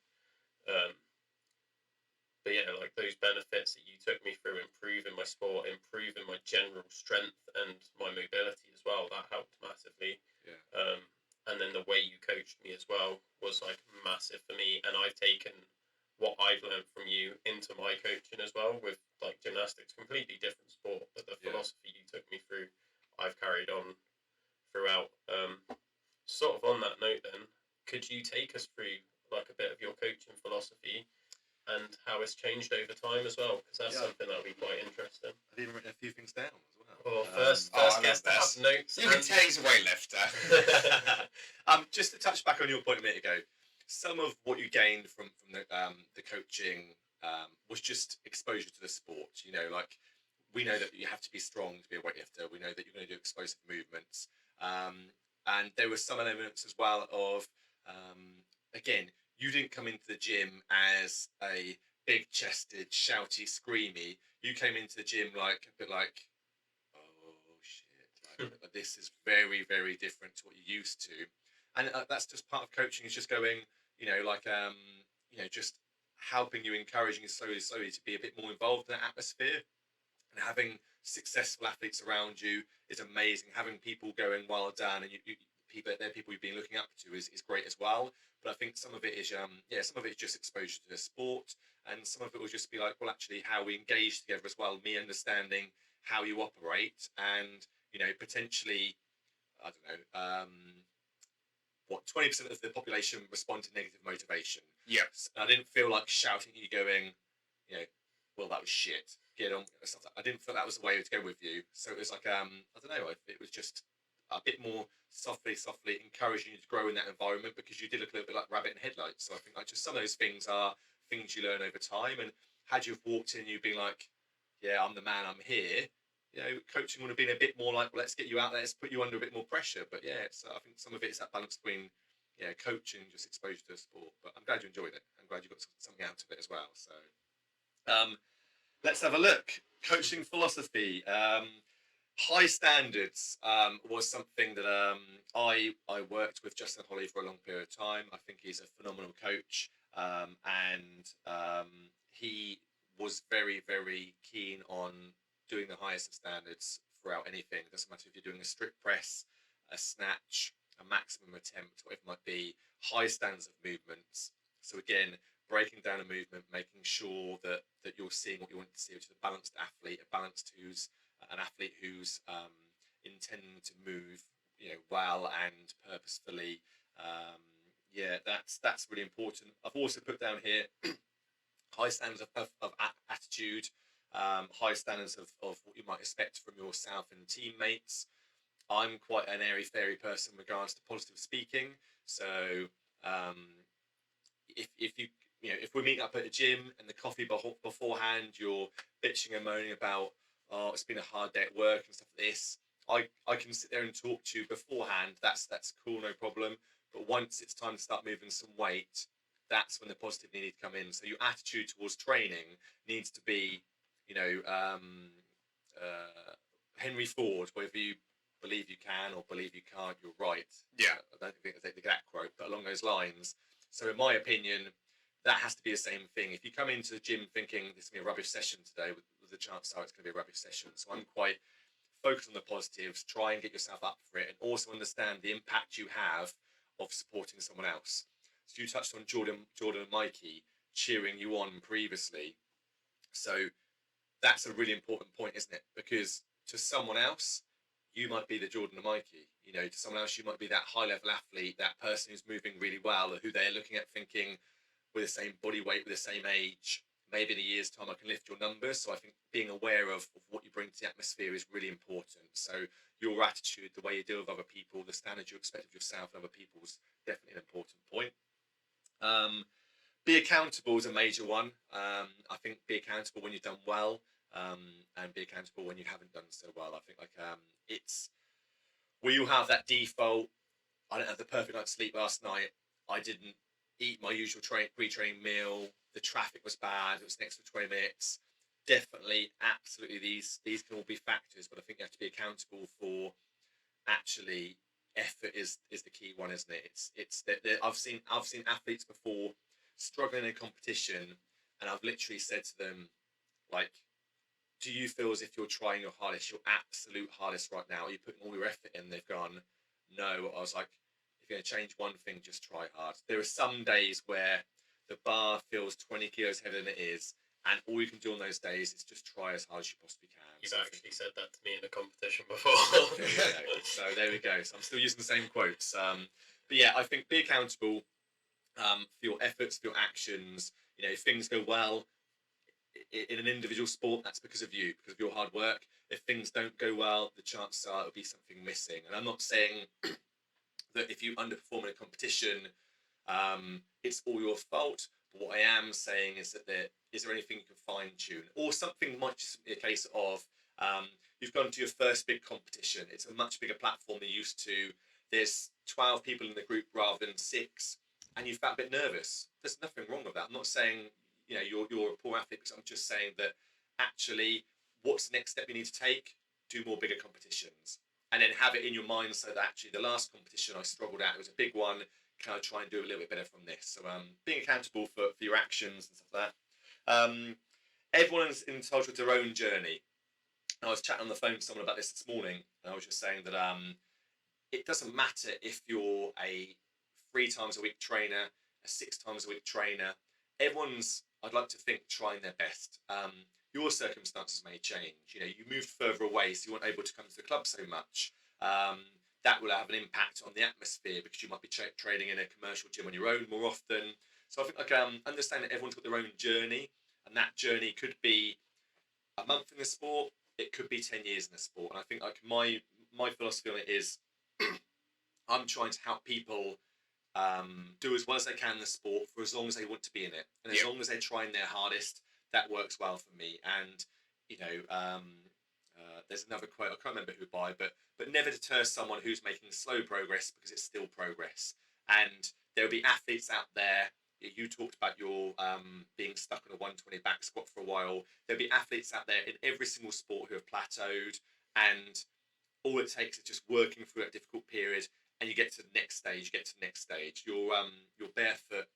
But yeah, like those benefits that you took me through, improving my sport, improving my general strength and my mobility as well, that helped massively. Yeah. And then the way you coached me as well was like massive for me. And I've taken what I've learned from you into my coaching as well with like gymnastics, completely different sport, but the Yeah. philosophy you took me through, I've carried on throughout. Sort of on that note, then, could you take us through like a bit of your coaching philosophy and how it's changed over time as well? Because that's something that'll be quite interesting. I've even written a few things down as well. Well, first I guest to love have this. notes. You can tell he's a weightlifter. Just to touch back on your point a minute ago, some of what you gained from the coaching was just exposure to the sport. You know, like we know that you have to be strong to be a weightlifter. We know that you're going to do explosive movements, and there were some elements as well of again, you didn't come into the gym as a big-chested, shouty, screamy. You came into the gym like a bit like, oh shit, like, this is very, very different to what you're used to, and that's just part of coaching. Is just going, you know, like you know, just helping you, encouraging you slowly to be a bit more involved in that atmosphere, and having successful athletes around you is amazing. Having people going, well done, and they're people you've been looking up to is great as well. But I think some of it is some of it is just exposure to the sport, and some of it will just be like, well, actually, how we engage together as well. Me understanding how you operate, and you know, potentially, I don't know, what 20% of the population respond to negative motivation. Yes. I didn't feel like shouting at you, going, you know, well, that was shit. Get on. Stuff like I didn't feel that was the way to go with you. So it was like, I don't know. It was just a bit more softly encouraging you to grow in that environment, because you did look a little bit like rabbit in headlights. So I think like just some of those things are things you learn over time. And had you walked in, you'd be like, yeah, I'm the man, I'm here. You know, coaching would have been a bit more like, well, let's get you out there, let's put you under a bit more pressure. But yeah, I think some of it is that balance between coaching and just exposure to the sport. But I'm glad you enjoyed it. I'm glad you got something out of it as well. So let's have a look. Coaching philosophy. High standards was something that I worked with Justin Holly for a long period of time. I think he's a phenomenal coach, and he was very, very keen on doing the highest of standards throughout anything. It doesn't matter if you're doing a strict press, a snatch, a maximum attempt, whatever it might be, high standards of movements. So again, breaking down a movement, making sure that you're seeing what you want to see, which is a balanced athlete, an athlete who's intending to move, you know, well and purposefully. That's really important. I've also put down here high standards of attitude, high standards of what you might expect from yourself and teammates. I'm quite an airy-fairy person in regards to positive speaking. So if we're meeting up at a gym and the coffee beforehand, you're bitching and moaning about, oh, it's been a hard day at work and stuff like this, I can sit there and talk to you beforehand. That's cool, no problem. But once it's time to start moving some weight, that's when the positive need to come in. So your attitude towards training needs to be, you know, Henry Ford, whether you believe you can or believe you can't, you're right. Yeah. I don't think it's the exact quote, but along those lines. So in my opinion, that has to be the same thing. If you come into the gym thinking this is going to be a rubbish session today, with the chance it's going to be a rubbish session. So I'm quite focused on the positives, try and get yourself up for it, and also understand the impact you have of supporting someone else. So you touched on Jordan and Mikey cheering you on previously. So that's a really important point, isn't it? Because to someone else, you might be the Jordan and Mikey. You know, to someone else, you might be that high-level athlete, that person who's moving really well, or who they're looking at thinking, with the same body weight, with the same age, maybe in a year's time I can lift your numbers. So I think being aware of what you bring to the atmosphere is really important. So your attitude, the way you deal with other people, the standards you expect of yourself and other people is definitely an important point. Be accountable is a major one. I think be accountable when you've done well, and be accountable when you haven't done so well. I think we all have that default. I didn't have the perfect night's sleep last night. I didn't eat my usual pre-training meal. The traffic was bad. It was an extra 20 minutes. Definitely, absolutely, these can all be factors, but I think you have to be accountable for actually effort is the key one, isn't it? It's that I've seen athletes before struggling in a competition and I've literally said to them, like, do you feel as if you're trying your hardest, your absolute hardest right now? Are you putting all your effort in? They've gone, no. I was like, if you're going to change one thing, just try hard. There are some days where the bar feels 20 kilos heavier than it is, and all you can do on those days is just try as hard as you possibly can. You've actually said that to me in a competition before. So there we go. So I'm still using the same quotes. But yeah, I think be accountable for your efforts, for your actions. You know, if things go well in an individual sport, that's because of you, because of your hard work. If things don't go well, the chances are it'll be something missing. And I'm not saying that if you underperform in a competition, it's all your fault. But what I am saying is that is there anything you can fine tune, or something might just be a case of you've gone to your first big competition. It's a much bigger platform than you used to. There's 12 people in the group rather than 6, and you felt a bit nervous. There's nothing wrong with that. I'm not saying you're a poor athlete, because I'm just saying that actually, what's the next step you need to take? Do more bigger competitions, and then have it in your mind so that actually the last competition I struggled at, it was a big one. Can I try and do a little bit better from this? So being accountable for your actions and stuff like that. Everyone's entitled to their own journey. I was chatting on the phone to someone about this morning, and I was just saying that it doesn't matter if you're a 3 times a week trainer, a 6 times a week trainer. Everyone's, I'd like to think, trying their best. Your circumstances may change. You moved further away, so you weren't able to come to the club so much. That will have an impact on the atmosphere, because you might be training in a commercial gym on your own more often. So I think understand that everyone's got their own journey, and that journey could be a month in the sport, it could be 10 years in the sport. And I think my philosophy on it is I'm trying to help people do as well as they can in the sport for as long as they want to be in it, and as long as they're trying their hardest. That works well for me. And there's another quote I can't remember who by, but never deter someone who's making slow progress, because it's still progress. And there'll be athletes out there. You talked about your being stuck on a 120 back squat for a while. There'll be athletes out there in every single sport who have plateaued, and all it takes is just working through that difficult period, and you get to the next stage. Your barefoot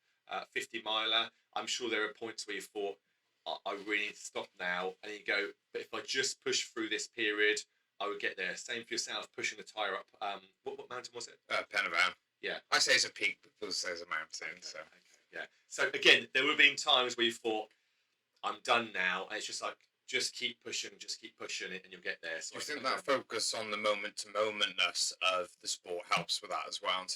50 miler. I'm sure there are points where you thought, I really need to stop now, and then you go, but if I just push through this period, I would get there. Same for yourself, pushing the tire up. What mountain was it? Penavan. Yeah. I say it's a peak, but people say it's a mountain. Okay, so. Okay, yeah. So again, there would have been times where you thought, I'm done now, and it's just like, just keep pushing it, and you'll get there. So I think that focus on the moment-to-momentness of the sport helps with that as well.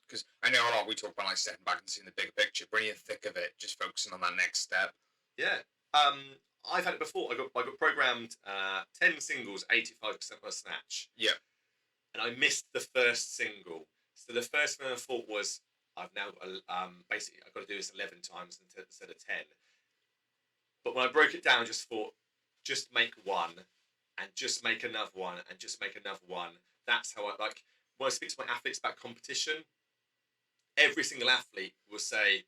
Because I know a lot we talk about like stepping back and seeing the bigger picture, but in the thick of it, just focusing on that next step. Yeah. I've had it before. I got programmed 10 singles, 85% my snatch. Yeah. And I missed the first single. So the first thing I thought was, I've now got basically I've got to do this 11 times instead of 10. But when I broke it down, I just thought, just make one, and just make another one, and just make another one. That's how when I speak to my athletes about competition, every single athlete will say,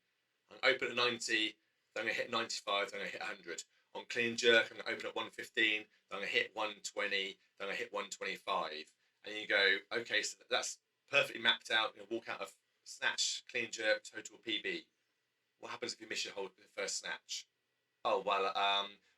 I'm open at 90, then I'm going to hit 95, then I'm going to hit 100. On clean jerk, I'm going to open at 115, then I'm going to hit 120, then I'm going to hit 125. And you go, okay, so that's perfectly mapped out. Walk out of snatch, clean jerk, total PB. What happens if you miss your first snatch? Oh, well,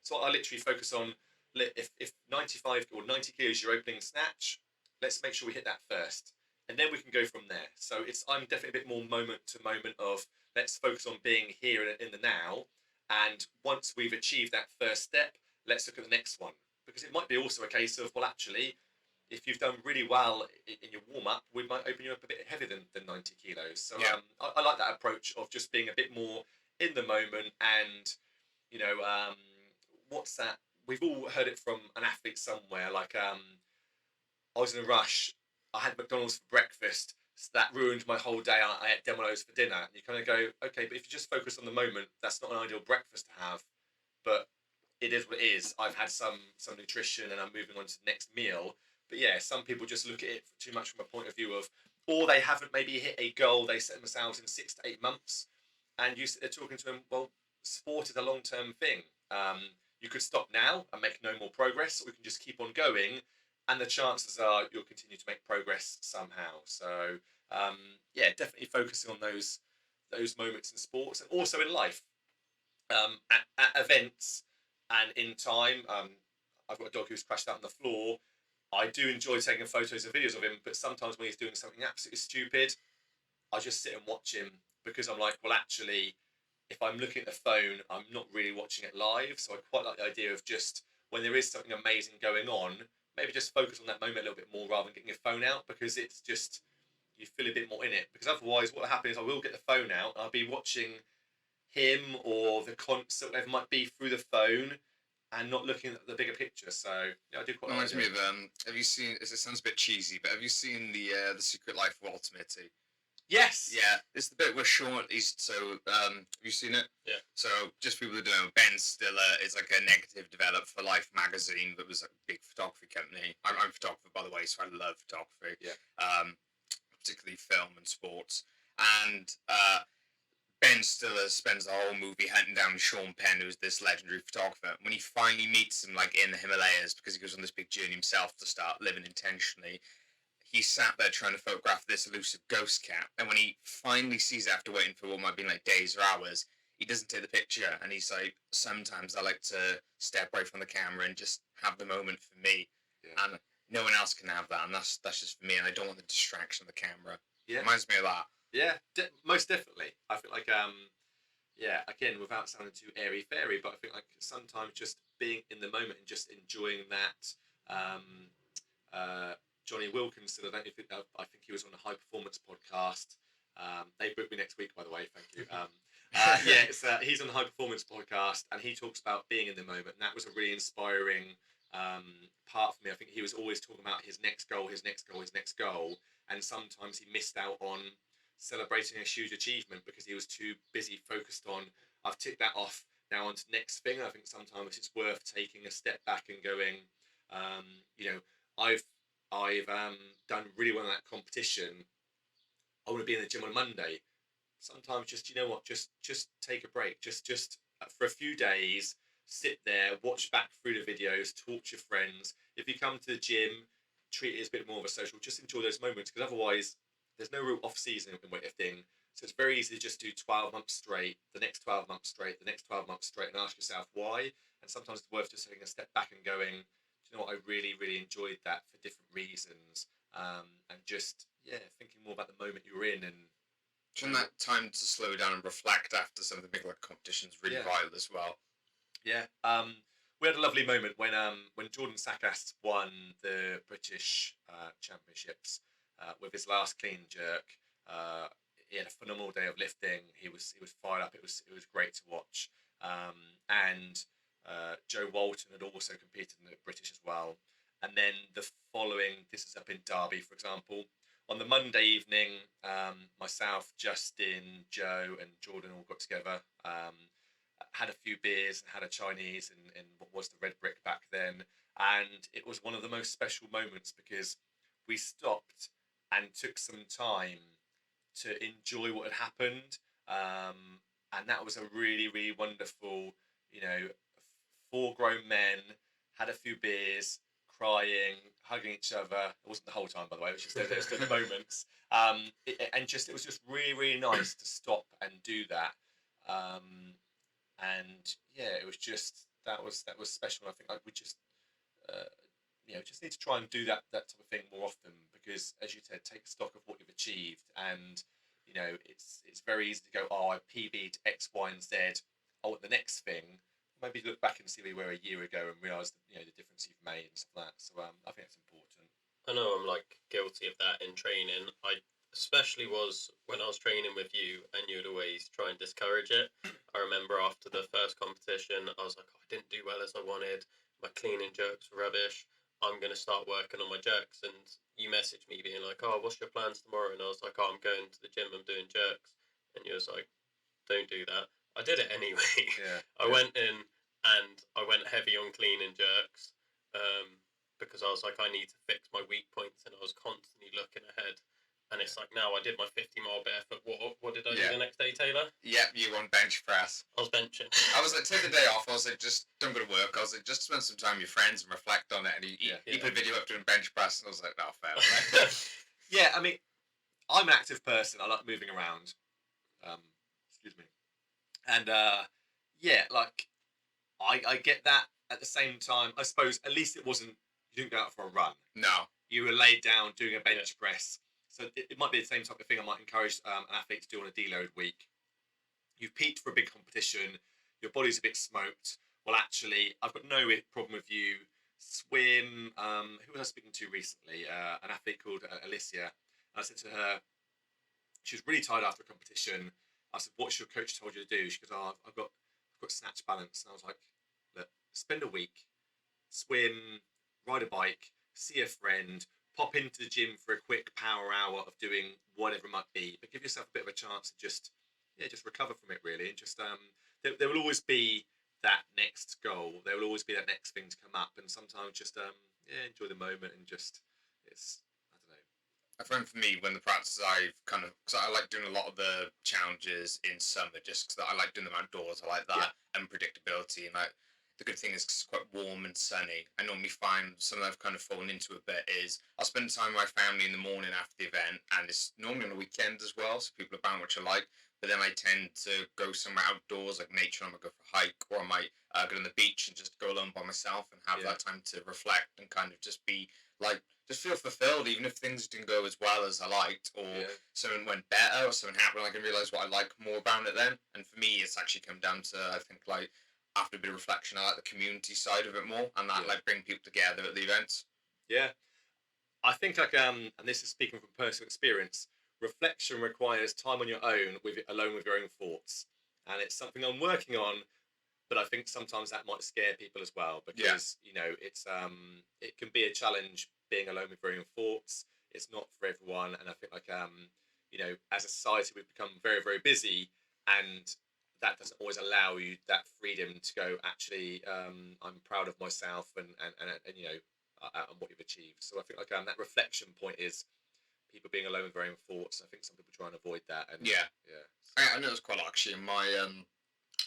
so I literally focus on, if 95 or 90 kilos your opening snatch, let's make sure we hit that first. And then we can go from there. So I'm definitely a bit more moment to moment of, let's focus on being here in the now. And once we've achieved that first step, let's look at the next one. Because it might be also a case of, well, actually, if you've done really well in your warm-up, we might open you up a bit heavier than 90 kilos. So yeah. I like that approach of just being a bit more in the moment. And what's that? We've all heard it from an athlete somewhere. Like, I was in a rush. I had McDonald's for breakfast. So that ruined my whole day. I ate Domino's for dinner. And you kind of go, okay, but if you just focus on the moment, that's not an ideal breakfast to have. But it is what it is. I've had some nutrition, and I'm moving on to the next meal. But yeah, some people just look at it too much from a point of view of, or they haven't maybe hit a goal they set themselves in 6 to 8 months. And you sit there talking to them, well, sport is a long-term thing. You could stop now and make no more progress, or we can just keep on going, and the chances are you'll continue to make progress somehow. So definitely focusing on those moments in sports, and also in life. at events and in time. I've got a dog who's crashed out on the floor. I do enjoy taking photos and videos of him, but sometimes when he's doing something absolutely stupid, I just sit and watch him because I'm like, well, actually, if I'm looking at the phone, I'm not really watching it live. So I quite like the idea of just when there is something amazing going on, maybe just focus on that moment a little bit more rather than getting your phone out, because it's just, you feel a bit more in it. Because otherwise, what will happen is I will get the phone out, I'll be watching him or the concert, whatever it might be, through the phone and not looking at the bigger picture. So yeah, I do quite like Reminds it. me of have you seen? It sounds a bit cheesy, but have you seen the Secret Life of Walter Mitty? Yes. Yeah, it's the bit where Sean have you seen it? Yeah. So just people who don't know, Ben Stiller is like a negative developer for Life magazine that was a big photography company. I'm a photographer, by the way, so I love photography. Yeah. Particularly film and sports. And Ben Stiller spends the whole movie hunting down Sean Penn, who's this legendary photographer. When he finally meets him, like in the Himalayas, because he goes on this big journey himself to start living intentionally, he sat there trying to photograph this elusive ghost cat. And when he finally sees it after waiting for what might be like days or hours, he doesn't take the picture. And he's like, sometimes I like to step away from the camera and just have the moment for me. Yeah. And no one else can have that. And that's just for me. And I don't want the distraction of the camera. Yeah. Reminds me of that. Yeah, most definitely. I feel like, yeah, again, without sounding too airy-fairy, but I think like sometimes just being in the moment and just enjoying that. Johnny Wilkinson, I think he was on the High Performance podcast. They booked me next week, by the way. Thank you. Yeah, he's on the High Performance podcast, and he talks about being in the moment. And that was a really inspiring part for me. I think he was always talking about his next goal, his next goal, his next goal, and sometimes he missed out on celebrating a huge achievement because he was too busy focused on, I've ticked that off, now on to the next thing. I think sometimes it's worth taking a step back and going, you know, I've done really well in that competition. I want to be in the gym on Monday. Sometimes just, you know what, just take a break. Just for a few days, sit there, watch back through the videos, talk to your friends. If you come to the gym, treat it as a bit more of a social. Just enjoy those moments, because otherwise there's no real off season in weightlifting. So it's very easy to just do 12 months straight, the next 12 months straight, the next 12 months straight, and ask yourself why. And sometimes it's worth just taking a step back and going, do you know what, I really, really enjoyed that for different reasons. And just, yeah, thinking more about the moment you were in. And that time to slow down and reflect after something big like competition is really vital as well. Yeah. We had a lovely moment when Jordan Sakas won the British Championships with his last clean jerk. He had a phenomenal day of lifting. He was fired up. It was great to watch. And Joe Walton had also competed in the British as well. And then the following, this is up in Derby, for example. On the Monday evening, myself, Justin, Joe, and Jordan all got together. Had a few beers and had a Chinese in what was the Red Brick back then. And it was one of the most special moments because we stopped and took some time to enjoy what had happened. And that was a really, really wonderful, you know, 4 grown men, had a few beers, crying, hugging each other. It wasn't the whole time, by the way. It was just the moments. It was just really, really nice to stop and do that. And yeah, it was just that was special. I think we just just need to try and do that type of thing more often, because, as you said, take stock of what you've achieved. And it's very easy to go, oh, I PB'd X, Y, and Z. Oh, the next thing, maybe look back and see where you were a year ago and realise the difference you've made and stuff like that. So I think it's important. I know I'm like guilty of that in training. I especially was when I was training with you, and you'd always try and discourage it. I remember after the first competition, I was like, oh, I didn't do well as I wanted. My clean and jerks were rubbish. I'm going to start working on my jerks. And you messaged me being like, oh, what's your plans tomorrow? And I was like, oh, I'm going to the gym, I'm doing jerks. And you was like, don't do that. I did it anyway. Yeah. I went in and I went heavy on clean and jerks. Because I was like, I need to fix my weak points, and I was constantly looking ahead. And it's like, now I did my 50-mile barefoot walk. What did I do the next day, Taylor? Yep, you on bench press. I was benching. I was like, take the day off. I was like, just don't go to work. I was like, just spend some time with your friends and reflect on it. And he put a video up doing bench press, and I was like, no, fair. Yeah, I mean, I'm an active person. I like moving around. Excuse me. And Yeah, like I get that. At the same time, I suppose at least it wasn't. You didn't go out for a run. No. You were laid down doing a bench press. So it might be the same type of thing I might encourage an athlete to do on a deload week. You've peaked for a big competition. Your body's a bit smoked. Well, actually, I've got no problem with you. Swim. Who was I speaking to recently? An athlete called Alicia. And I said to her, she was really tired after a competition. I said, "What's your coach told you to do?" She goes, "Oh, I've got snatch balance." And I was like, "Look, spend a week, swim, ride a bike, see a friend, pop into the gym for a quick power hour of doing whatever it might be, but give yourself a bit of a chance to just recover from it really, and just there will always be that next goal. There will always be that next thing to come up, and sometimes just enjoy the moment and just it's I don't know. I find for me, when the practices I've kind of, because I like doing a lot of the challenges in summer, just because I like doing them outdoors. I like that unpredictability, and like the good thing is 'cause it's quite warm and sunny. I normally find something I've kind of fallen into a bit is I'll spend time with my family in the morning after the event, and it's normally on a weekend as well, so people are about which I like. But then I tend to go somewhere outdoors, like nature. I might go for a hike, or I might go on the beach and just go alone by myself and have that time to reflect and kind of just be like just feel fulfilled, even if things didn't go as well as I liked, or something went better, or something happened. I can realize what I like more about it then. And for me, it's actually come down to I think like after a bit of reflection, I like the community side of it more, and that like bring people together at the events. Yeah, I think and this is speaking from personal experience. Reflection requires time on your own, alone with your own thoughts, and it's something I'm working on. But I think sometimes that might scare people as well because it's it can be a challenge being alone with your own thoughts. It's not for everyone, and I think like as a society we've become very very busy, and that doesn't always allow you that freedom to go. Actually, I'm proud of myself and and what you've achieved. So I think like that reflection point is people being alone with their own thoughts. I think some people try and avoid that. And yeah. So. I know it's quite a lot actually in my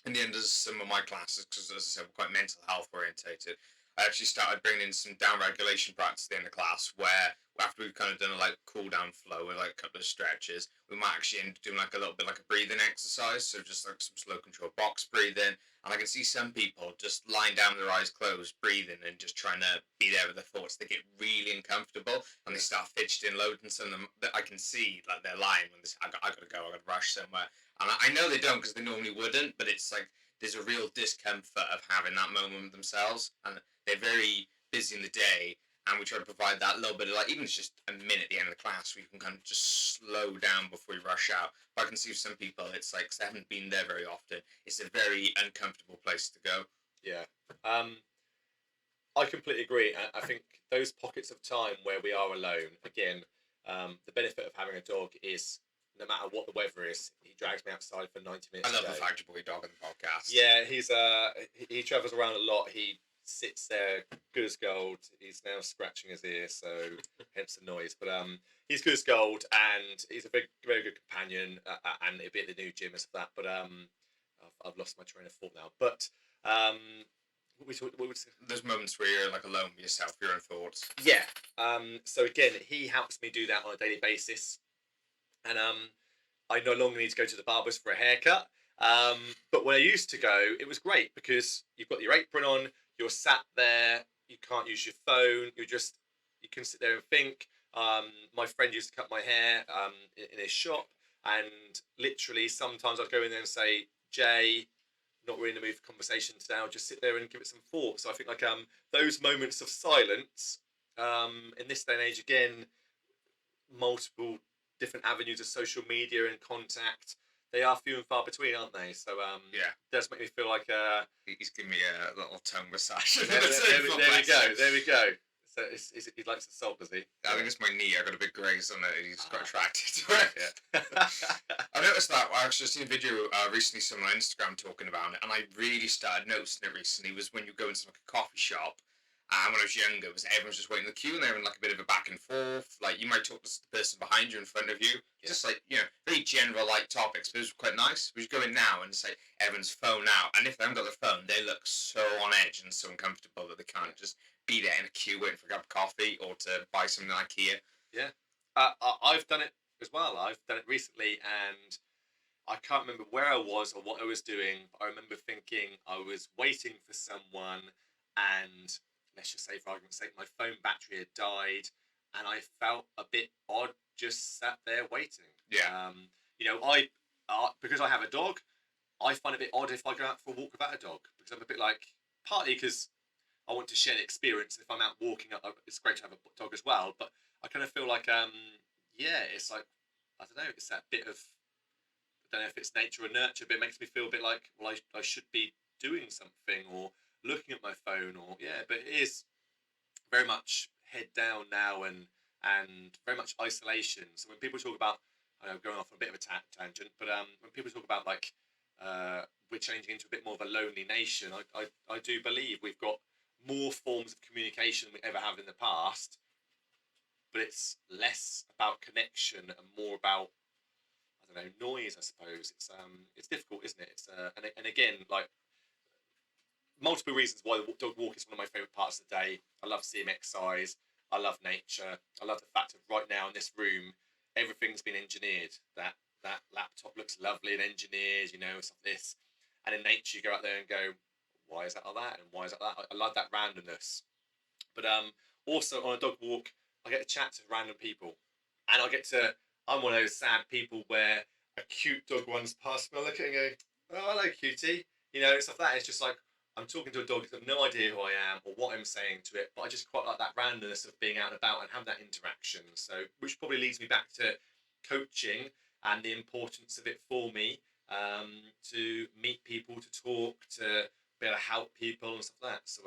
in the end of some of my classes, because as I said, we're quite mental health orientated. I actually started bringing in some down regulation practice at the end of class, where after we've kind of done a like cool down flow with like a couple of stretches, we might actually end up doing like a little bit like a breathing exercise, so just like some slow control box breathing. And I can see some people just lying down with their eyes closed, breathing and just trying to be there with their thoughts. They get really uncomfortable and they start fidgeting, loading. Some of them that I can see like they're lying when I got to go, I got to rush somewhere. And I know they don't because they normally wouldn't, but it's like there's a real discomfort of having that moment with themselves, and they're very busy in the day, and we try to provide that little bit of like, even if it's just a minute at the end of the class, where you can kind of just slow down before you rush out. But I can see for some people, it's like, 'cause they haven't been there very often, it's a very uncomfortable place to go. Yeah. I completely agree. I think those pockets of time where we are alone, again, the benefit of having a dog is no matter what the weather is, he drags me outside for 90 minutes. I love the fact you put your dog on the podcast. Yeah, he travels around a lot. He sits there good as gold. He's now scratching his ear, so hence the noise. But he's good as gold, and he's a very good companion. And it'll be at the new gym and stuff like that. But I've lost my train of thought now. But There's moments where you're like alone with yourself, your own thoughts. Yeah. So again, he helps me do that on a daily basis, and I no longer need to go to the barber's for a haircut. But when I used to go, it was great because you've got your apron on, you're sat there, you can't use your phone, you can sit there and think. My friend used to cut my hair in his shop, and literally sometimes I'd go in there and say, "Jay, not really in the mood for conversation today. I'll just sit there and give it some thought." So I think like those moments of silence in this day and age, again, multiple different avenues of social media and contact, they are few and far between, aren't they? So it does make me feel like he's giving me a little tongue massage. There we go. So he likes the salt, does he? I think it's my knee. I got a big graze on it. He's got attracted to it. I noticed that. I actually seen a video recently, someone on Instagram talking about it, and I really started noticing it recently. Was when you go into like a coffee shop. And when I was younger, everyone was just waiting in the queue, and they were in like a bit of a back and forth. Like you might talk to the person behind you, in front of you, just like very general like topics. But it was quite nice. We just go in now and say everyone's phone out, and if they haven't got their phone, they look so on edge and so uncomfortable that they can't just be there in a queue waiting for a cup of coffee or to buy something IKEA. Yeah, I've done it as well. I've done it recently, and I can't remember where I was or what I was doing, but I remember thinking I was waiting for someone, and let's just say, for argument's sake, my phone battery had died, and I felt a bit odd just sat there waiting. Yeah. I because I have a dog, I find it a bit odd if I go out for a walk without a dog, because I'm a bit like, partly because I want to share the experience. If I'm out walking, it's great to have a dog as well, but I kind of feel like, it's like, I don't know, it's that bit of, I don't know if it's nature or nurture, but it makes me feel a bit like, well, I should be doing something or looking at my phone, or but it is very much head down now, and very much isolation. So when people talk about, I know, going off on a bit of a tangent, but when people talk about like we're changing into a bit more of a lonely nation, I do believe we've got more forms of communication than we ever have in the past, but it's less about connection and more about, I don't know, noise. I suppose it's difficult, isn't it? It's and again, like, multiple reasons why the dog walk is one of my favourite parts of the day. I love seeing him exercise. I love nature. I love the fact of right now in this room, everything's been engineered. That laptop looks lovely and engineered, stuff like this. And in nature, you go out there and go, why is that like that? And why is that that? I love that randomness. But also on a dog walk, I get to chat to random people. And I'm one of those sad people where a cute dog runs past me, I look at it and go, oh, hello, cutie. Stuff like that. It's just like, I'm talking to a dog that has no idea who I am or what I'm saying to it, but I just quite like that randomness of being out and about and having that interaction. So, which probably leads me back to coaching and the importance of it for me, to meet people, to talk, to be able to help people and stuff like that. So,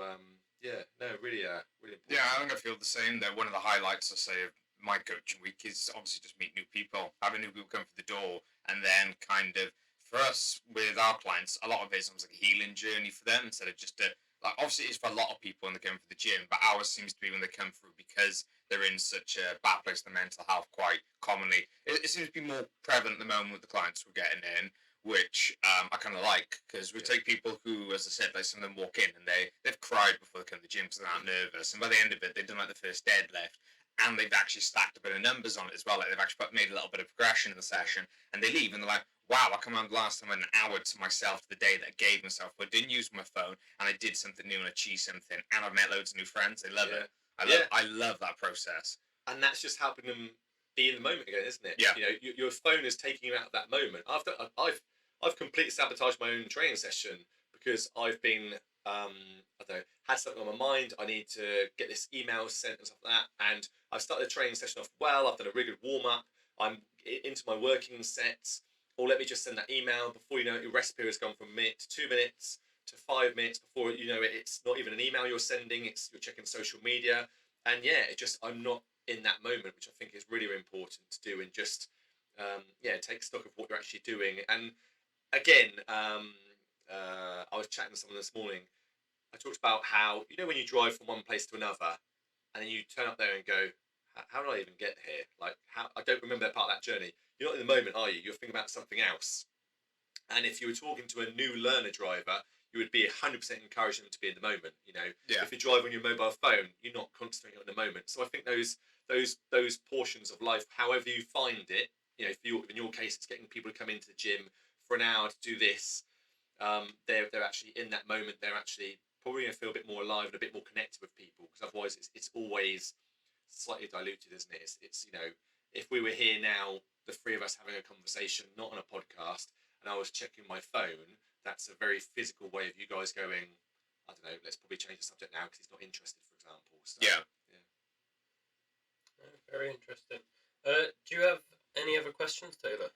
really important. Yeah, I think I feel the same. Though one of the highlights, I say, of my coaching week is obviously just meet new people, having new people come through the door, and then kind of, for us with our clients, a lot of it's almost like a healing journey for them instead of just like, obviously it's for a lot of people when they come for the gym, but ours seems to be when they come through because they're in such a bad place with mental health quite commonly. It seems to be more prevalent at the moment with the clients we're getting in, which I kind of like, because we take people who, as I said, like some of them walk in and they've cried before they come to the gym because they're not nervous, and by the end of it, they've done like the first deadlift, and they've actually stacked a bit of numbers on it as well. Like they've actually made a little bit of progression in the session, and they leave and they're like, wow, I come around last time I had an hour to myself the day that I gave myself. I didn't use my phone, and I did something new and achieved something, and I've met loads of new friends. They love it. I love that process. And that's just helping them be in the moment again, isn't it? Yeah. Your phone is taking you out of that moment. I've completely sabotaged my own training session because I've been I don't know, had something on my mind. I need to get this email sent and stuff like that. And I've started the training session off well. I've done a really good warm up. I'm into my working sets. Or let me just send that email. Before you know it, your rest period has gone from a minute to 2 minutes to 5 minutes. Before you know it, it's not even an email you're sending. You're checking social media. And I'm not in that moment, which I think is really important to do, and just take stock of what you're actually doing. And again, I was chatting to someone this morning. I talked about how, when you drive from one place to another, and then you turn up there and go, how did I even get here? Like, how I don't remember that part of that journey. You're not in the moment, are you? You're thinking about something else. And if you were talking to a new learner driver, you would be 100% encouraging them to be in the moment. If you drive on your mobile phone, you're not concentrating on the moment. So I think those portions of life, however you find it, in your case, it's getting people to come into the gym for an hour to do this. They're actually in that moment. They're actually probably going to feel a bit more alive and a bit more connected with people, because otherwise it's always slightly diluted, isn't it? It's if we were here now, the three of us having a conversation, not on a podcast, and I was checking my phone, that's a very physical way of you guys going, I don't know, let's probably change the subject now because he's not interested, for example. So, yeah. Very interesting. Do you have any other questions, Taylor?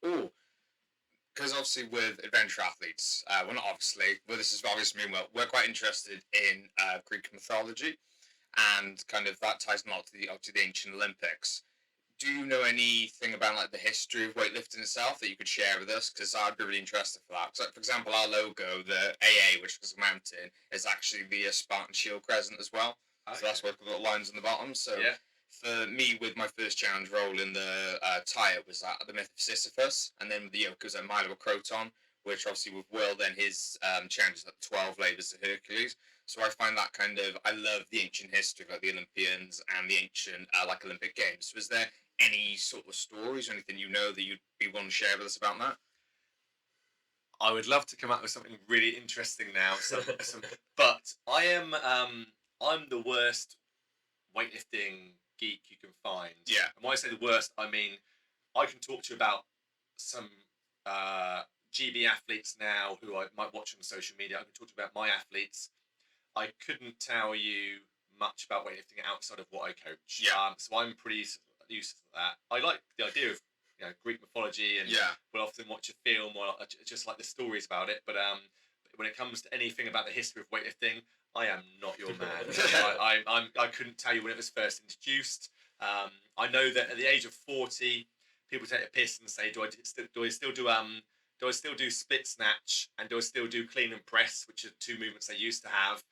Because obviously with adventure athletes, well, not obviously, but this is obviously mean well, we're quite interested in Greek mythology, and kind of that ties a lot to the ancient Olympics. Do you know anything about like the history of weightlifting itself that you could share with us? Because I'd be really interested for that. So, for example, our logo, the AA, which is a mountain, is actually the Spartan Shield Crescent as well. Okay. So that's where the little lines on the bottom. So for me, with my first challenge role in the tire, was that the myth of Sisyphus, and then with the yoke was Milo of Croton, which obviously with Will, then his challenge is like 12 labours of Hercules. So I find that kind of, I love the ancient history of like the Olympians and the ancient like Olympic Games. Was there any sort of stories or anything that you'd be willing to share with us about that? I would love to come up with something really interesting now. But I'm the worst weightlifting geek you can find. Yeah. And when I say the worst, I mean I can talk to you about some GB athletes now who I might watch on social media. I can talk to you about my athletes. I couldn't tell you much about weightlifting outside of what I coach. Yeah. So I'm pretty used to that. I like the idea of Greek mythology, and we'll often watch a film or I just like the stories about it. But when it comes to anything about the history of weightlifting, I am not your man. I couldn't tell you when it was first introduced. I know that at the age of 40, people take a piss and say, do I still do split snatch and do I still do clean and press, which are two movements I used to have?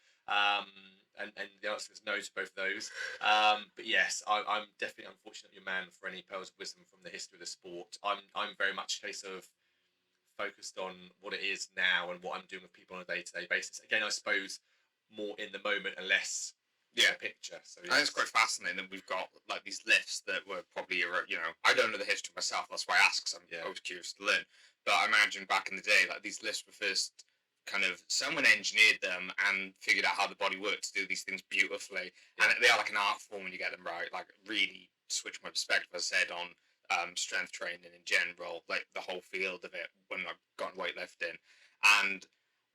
And the answer is no to both of those. But yes, I'm definitely unfortunately your man for any pearls of wisdom from the history of the sport. I'm very much a case of focused on what it is now and what I'm doing with people on a day-to-day basis. Again, I suppose more in the moment and less picture. So yes. And it's quite fascinating that we've got like these lifts that were probably I don't know the history myself. That's why I ask. Cause I was curious to learn. But I imagine back in the day, like these lifts were first kind of someone engineered them and figured out how the body worked to do these things beautifully. Yeah. And they are like an art form when you get them right. Like really switch my perspective, as I said, on strength training in general, like the whole field of it when I got weightlifting. And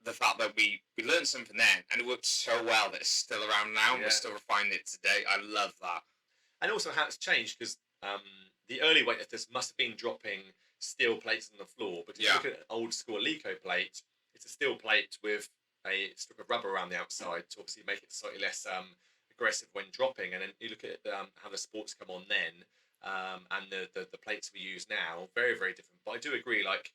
the fact that we learned something then and it worked so well that it's still around now and we're still refining it today. I love that. And also how it's changed because the early weightlifters must have been dropping steel plates on the floor. But if you look at an old school Lico plate, it's a steel plate with a strip of rubber around the outside to obviously make it slightly less aggressive when dropping. And then you look at how the sports come on then and the plates we use now, very, very different. But I do agree, like,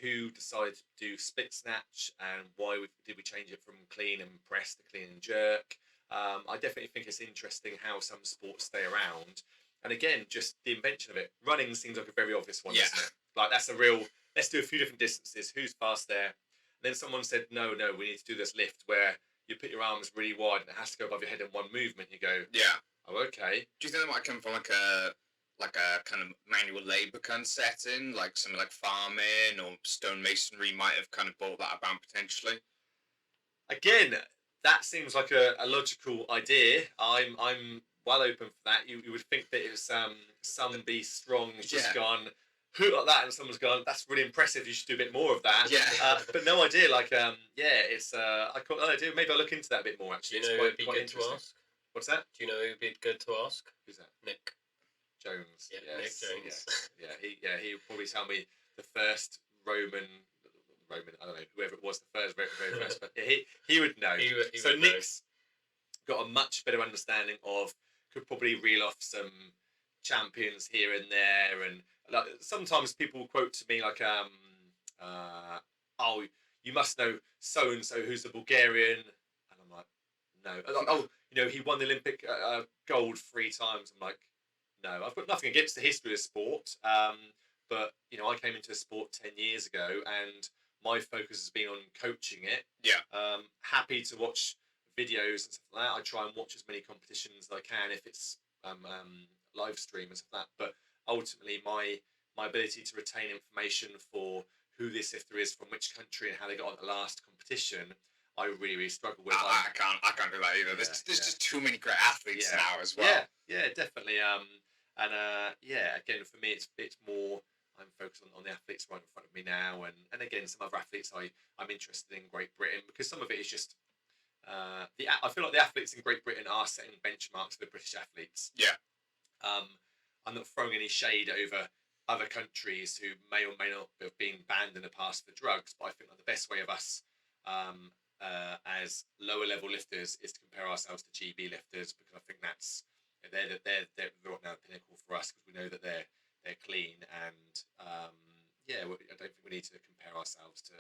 who decided to do split snatch and why did we change it from clean and press to clean and jerk? I definitely think it's interesting how some sports stay around. And again, just the invention of it. Running seems like a very obvious one, doesn't it? Like that's a real, let's do a few different distances. Who's fast there? And then someone said, no, we need to do this lift where you put your arms really wide and it has to go above your head in one movement. You go, oh, okay. Do you think that might come from like a kind of manual labour kind of setting, like something like farming or stonemasonry might have kind of brought that about potentially? Again, that seems like a logical idea. I'm well open for that. You would think that it was somebody strong who's just gone hoot like that, and someone's gone, that's really impressive. You should do a bit more of that. Yeah. But no idea. Like it's I caught that idea. Maybe I'll look into that a bit more. Actually, do you know who'd be good to ask? What's that? Do you know who'd be good to ask? Who's that? Nick Jones. Yeah, yes. Nick Jones. Yeah. He would probably tell me the first Roman. I don't know, whoever it was, the first, very first, but he would know. He would Nick's got a much better understanding of, could probably reel off some champions here and there, and like sometimes people quote to me like, oh, you must know so and so who's the Bulgarian, and I'm like, no. Like, oh, he won the Olympic gold 3 times. I'm like, no, I've got nothing against the history of sport, but I came into a sport 10 years ago, and my focus has been on coaching it. Yeah. Happy to watch videos and stuff like that. I try and watch as many competitions as I can if it's live stream and stuff like that. But ultimately, my ability to retain information for who this lifter is from which country and how they got on the last competition, I really struggle with. I can't do that either. There's just too many great athletes now as well. Yeah, definitely. Again, for me, it's more. I'm focused on the athletes right in front of me now, and again, some other athletes I'm interested in Great Britain, because some of it is just I feel like the athletes in Great Britain are setting benchmarks for the British athletes. Yeah. I'm not throwing any shade over other countries who may or may not have been banned in the past for drugs, but I think that the best way of us as lower level lifters is to compare ourselves to GB lifters, because I think they're right now the pinnacle for us, because we know that they're clean, and I don't think we need to compare ourselves to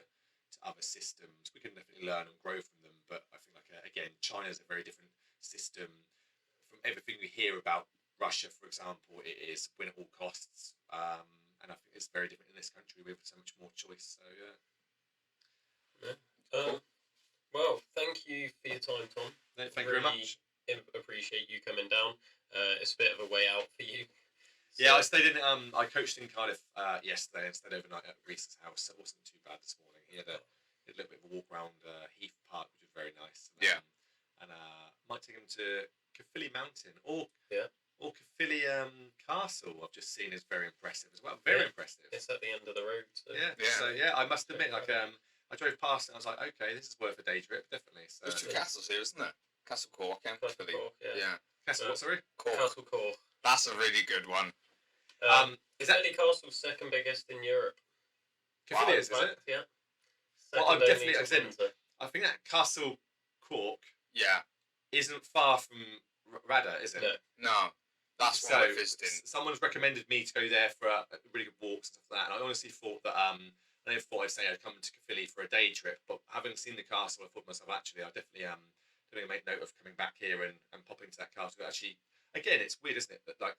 other systems. We can definitely learn and grow from them, but I think again, China's a very different system. From everything we hear about Russia, for example, it is win at all costs, and I think it's very different in this country. We have so much more choice. So well, thank you for your time, Tom. No, thank you very much. appreciate you coming down. It's a bit of a way out for you. Yeah, I stayed in. I coached in Cardiff yesterday and stayed overnight at Reese's house. So it wasn't too bad this morning. He had a little bit of a walk around Heath Park, which was very nice. And, Yeah. And might take him to Caerphilly Mountain or Yeah. or Caerphilly Castle. I've just seen is very impressive as well. Very impressive. It's at the end of the road. So. Yeah. Yeah. So yeah, I must admit, like I drove past and I was like, okay, this is worth a day trip, definitely. So There's two castles here, isn't there? Castle Cork and Castle Caerphilly. Cork, yeah. Yeah. Castle, what, sorry? Cork. Castle Cork. That's a really good one. Is that Caerphilly Castle's second biggest in Europe? Caerphilly? Is it? Yeah. Well, Second I'm only definitely. to I said, Windsor. I think that Castle Cork Yeah. isn't far from Rada, is it? No. No. That's what I visited. Someone's recommended me to go there for really good walks and stuff like that. And I honestly thought that I never thought I'd say I'd come to Caerphilly for a day trip, but having seen the castle, I thought to myself, actually, I definitely make note of coming back here and pop into that castle. But actually, again, it's weird, isn't it? That like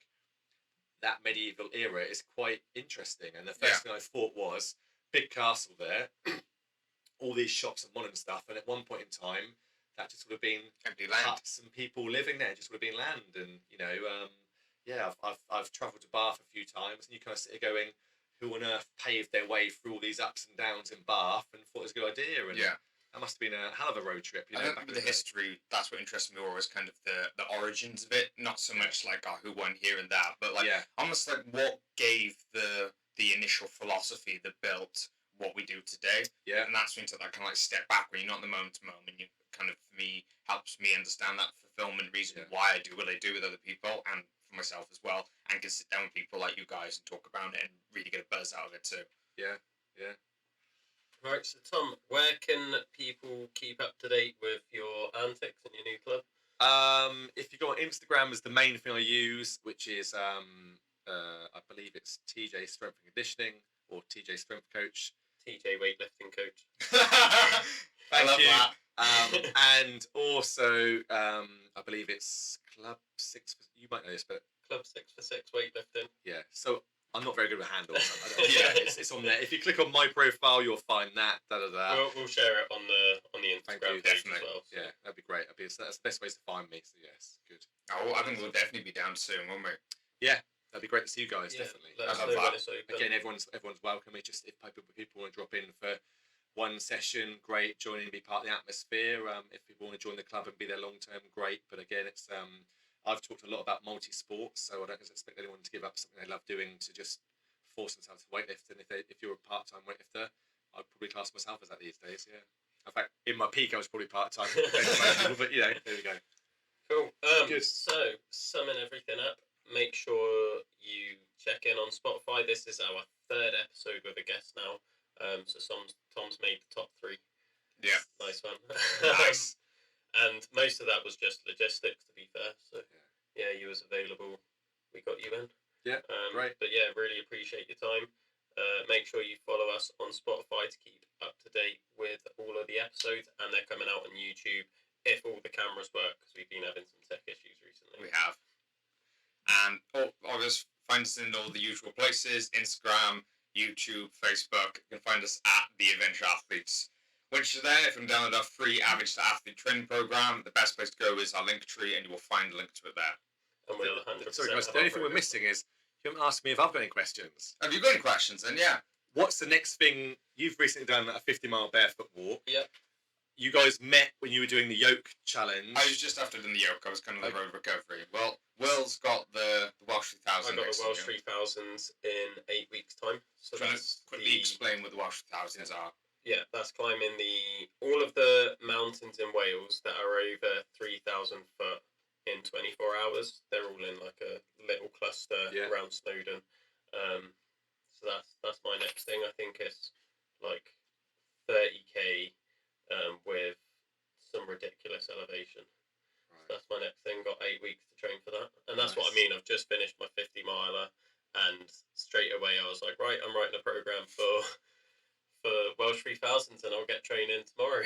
that medieval era is quite interesting. And the first thing I thought was big castle there, all these shops and modern stuff, and at one point in time, that just would have been Empty land. huts and people living there. Just would have been land, and I've travelled to Bath a few times, and you kind of sit there going, who on earth paved their way through all these ups and downs in Bath and thought it was a good idea? And that must have been a hell of a road trip. I think with the history, that's what interests me more, was kind of the origins of it, not so much like who won here and that, but like almost like what gave the initial philosophy that built what we do today. Yeah. And that's when you take that kind of like step back when you're not in the moment to moment. You kind of, for me, helps me understand that fulfillment reason why I do what I do with other people and for myself as well, and can sit down with people like you guys and talk about it and really get a buzz out of it too. Yeah. Right, so Tom, where can people keep up to date with your antics and your new club? If you go on Instagram, is the main thing I use, which is I believe it's TJ Strength and Conditioning or TJ Strength Coach. TJ Weightlifting Coach. Thank you. That. And also, I believe it's Club 6. You might know this, but Club 6 for 6 Weightlifting. yeah. So I'm not very good with handles. It's on there. If you click on my profile, you'll find that. We'll share it on the Instagram page as well. So. Yeah, that'd be great. That's the best ways to find me. So yes, good. Oh, I think we'll definitely be down soon, won't we? Yeah, that'd be great to see you guys. Definitely. Let us know when it's open. Again, everyone's welcome. It's just if people want to drop in for one session, great. Join in, be part of the atmosphere. If people want to join the club and be there long term, great. But again, it's I've talked a lot about multi-sports, so I don't expect anyone to give up something they love doing to just force themselves to weightlifting. If you're a part-time weightlifter, I'd probably class myself as that these days. Yeah. In fact, in my peak, I was probably part-time. But there we go. Cool. Good. So, summing everything up, make sure you check in on Spotify. This is our 3rd episode with a guest now. So Tom's made the top 3. Yeah. Nice one. Nice. And most of that was just logistics, to be fair. So, yeah, you was available. We got you in. Yeah, great. But yeah, really appreciate your time. Make sure you follow us on Spotify to keep up to date with all of the episodes, and they're coming out on YouTube if all the cameras work, because we've been having some tech issues recently. We have. And obviously, find us in all the usual places: Instagram, YouTube, Facebook. You can find us at The Adventure Athletes. Once you're there, if you can download our free Average to Athlete training program, the best place to go is our link tree, and you will find a link to it there. And we'll 100%. Sorry, guys. The only thing we're missing is you haven't asked me if I've got any questions. Have you got any questions? Then yeah. What's the next thing? You've recently done a 50-mile barefoot walk. Yep. You guys met when you were doing the yoke challenge. I was just after doing the yoke. I was kind of the road recovery. Well, Will's got the Welsh 3000. I got the Welsh 3000s in 8 weeks' time. So Trying that's to quickly explain what the Welsh 3000s are. Yeah, that's climbing all of the mountains in Wales that are over 3,000 foot in 24 hours. They're all in like a little cluster around Snowdon. So that's my next thing. I think it's like 30k with some ridiculous elevation. Right. So that's my next thing. Got 8 weeks to train for that, and that's what I mean. I've just finished my 50 miler, and straight away I was like, right, I'm writing a program for Welsh 3000s, and I'll get training tomorrow.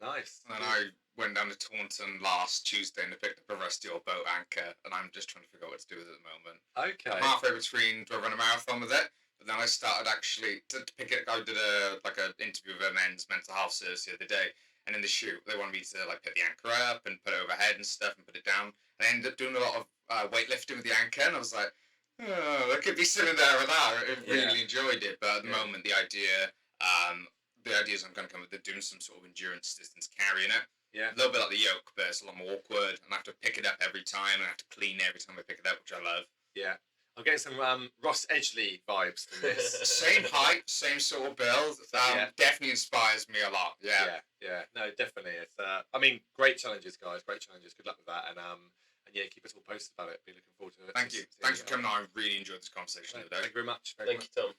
Nice. And then I went down to Taunton last Tuesday and I picked up a rusty old boat anchor, and I'm just trying to figure out what to do with it at the moment. Okay. I'm halfway between do I run a marathon with it, but then I started actually to pick it. I did an interview with a men's mental health service the other day, and in the shoot they wanted me to like pick the anchor up and put it overhead and stuff and put it down. And I ended up doing a lot of weightlifting with the anchor, and I was like, oh, there could be something there with that. I really enjoyed it, but at the moment the idea is I'm going to come with doing some sort of endurance distance carrying it. Yeah. A little bit like the yoke, but it's a lot more awkward, and I have to pick it up every time, and I have to clean every time I pick it up, which I love. Yeah. I'm getting some Ross Edgley vibes from this. Same height, same sort of build. Definitely inspires me a lot. Yeah. No, definitely. It's I mean, great challenges, guys. Great challenges. Good luck with that, and yeah, keep us all posted about it. Be looking forward to it. Thank you. Thanks for coming on. I really enjoyed this conversation today. Thank you very much. Thank you, Tom.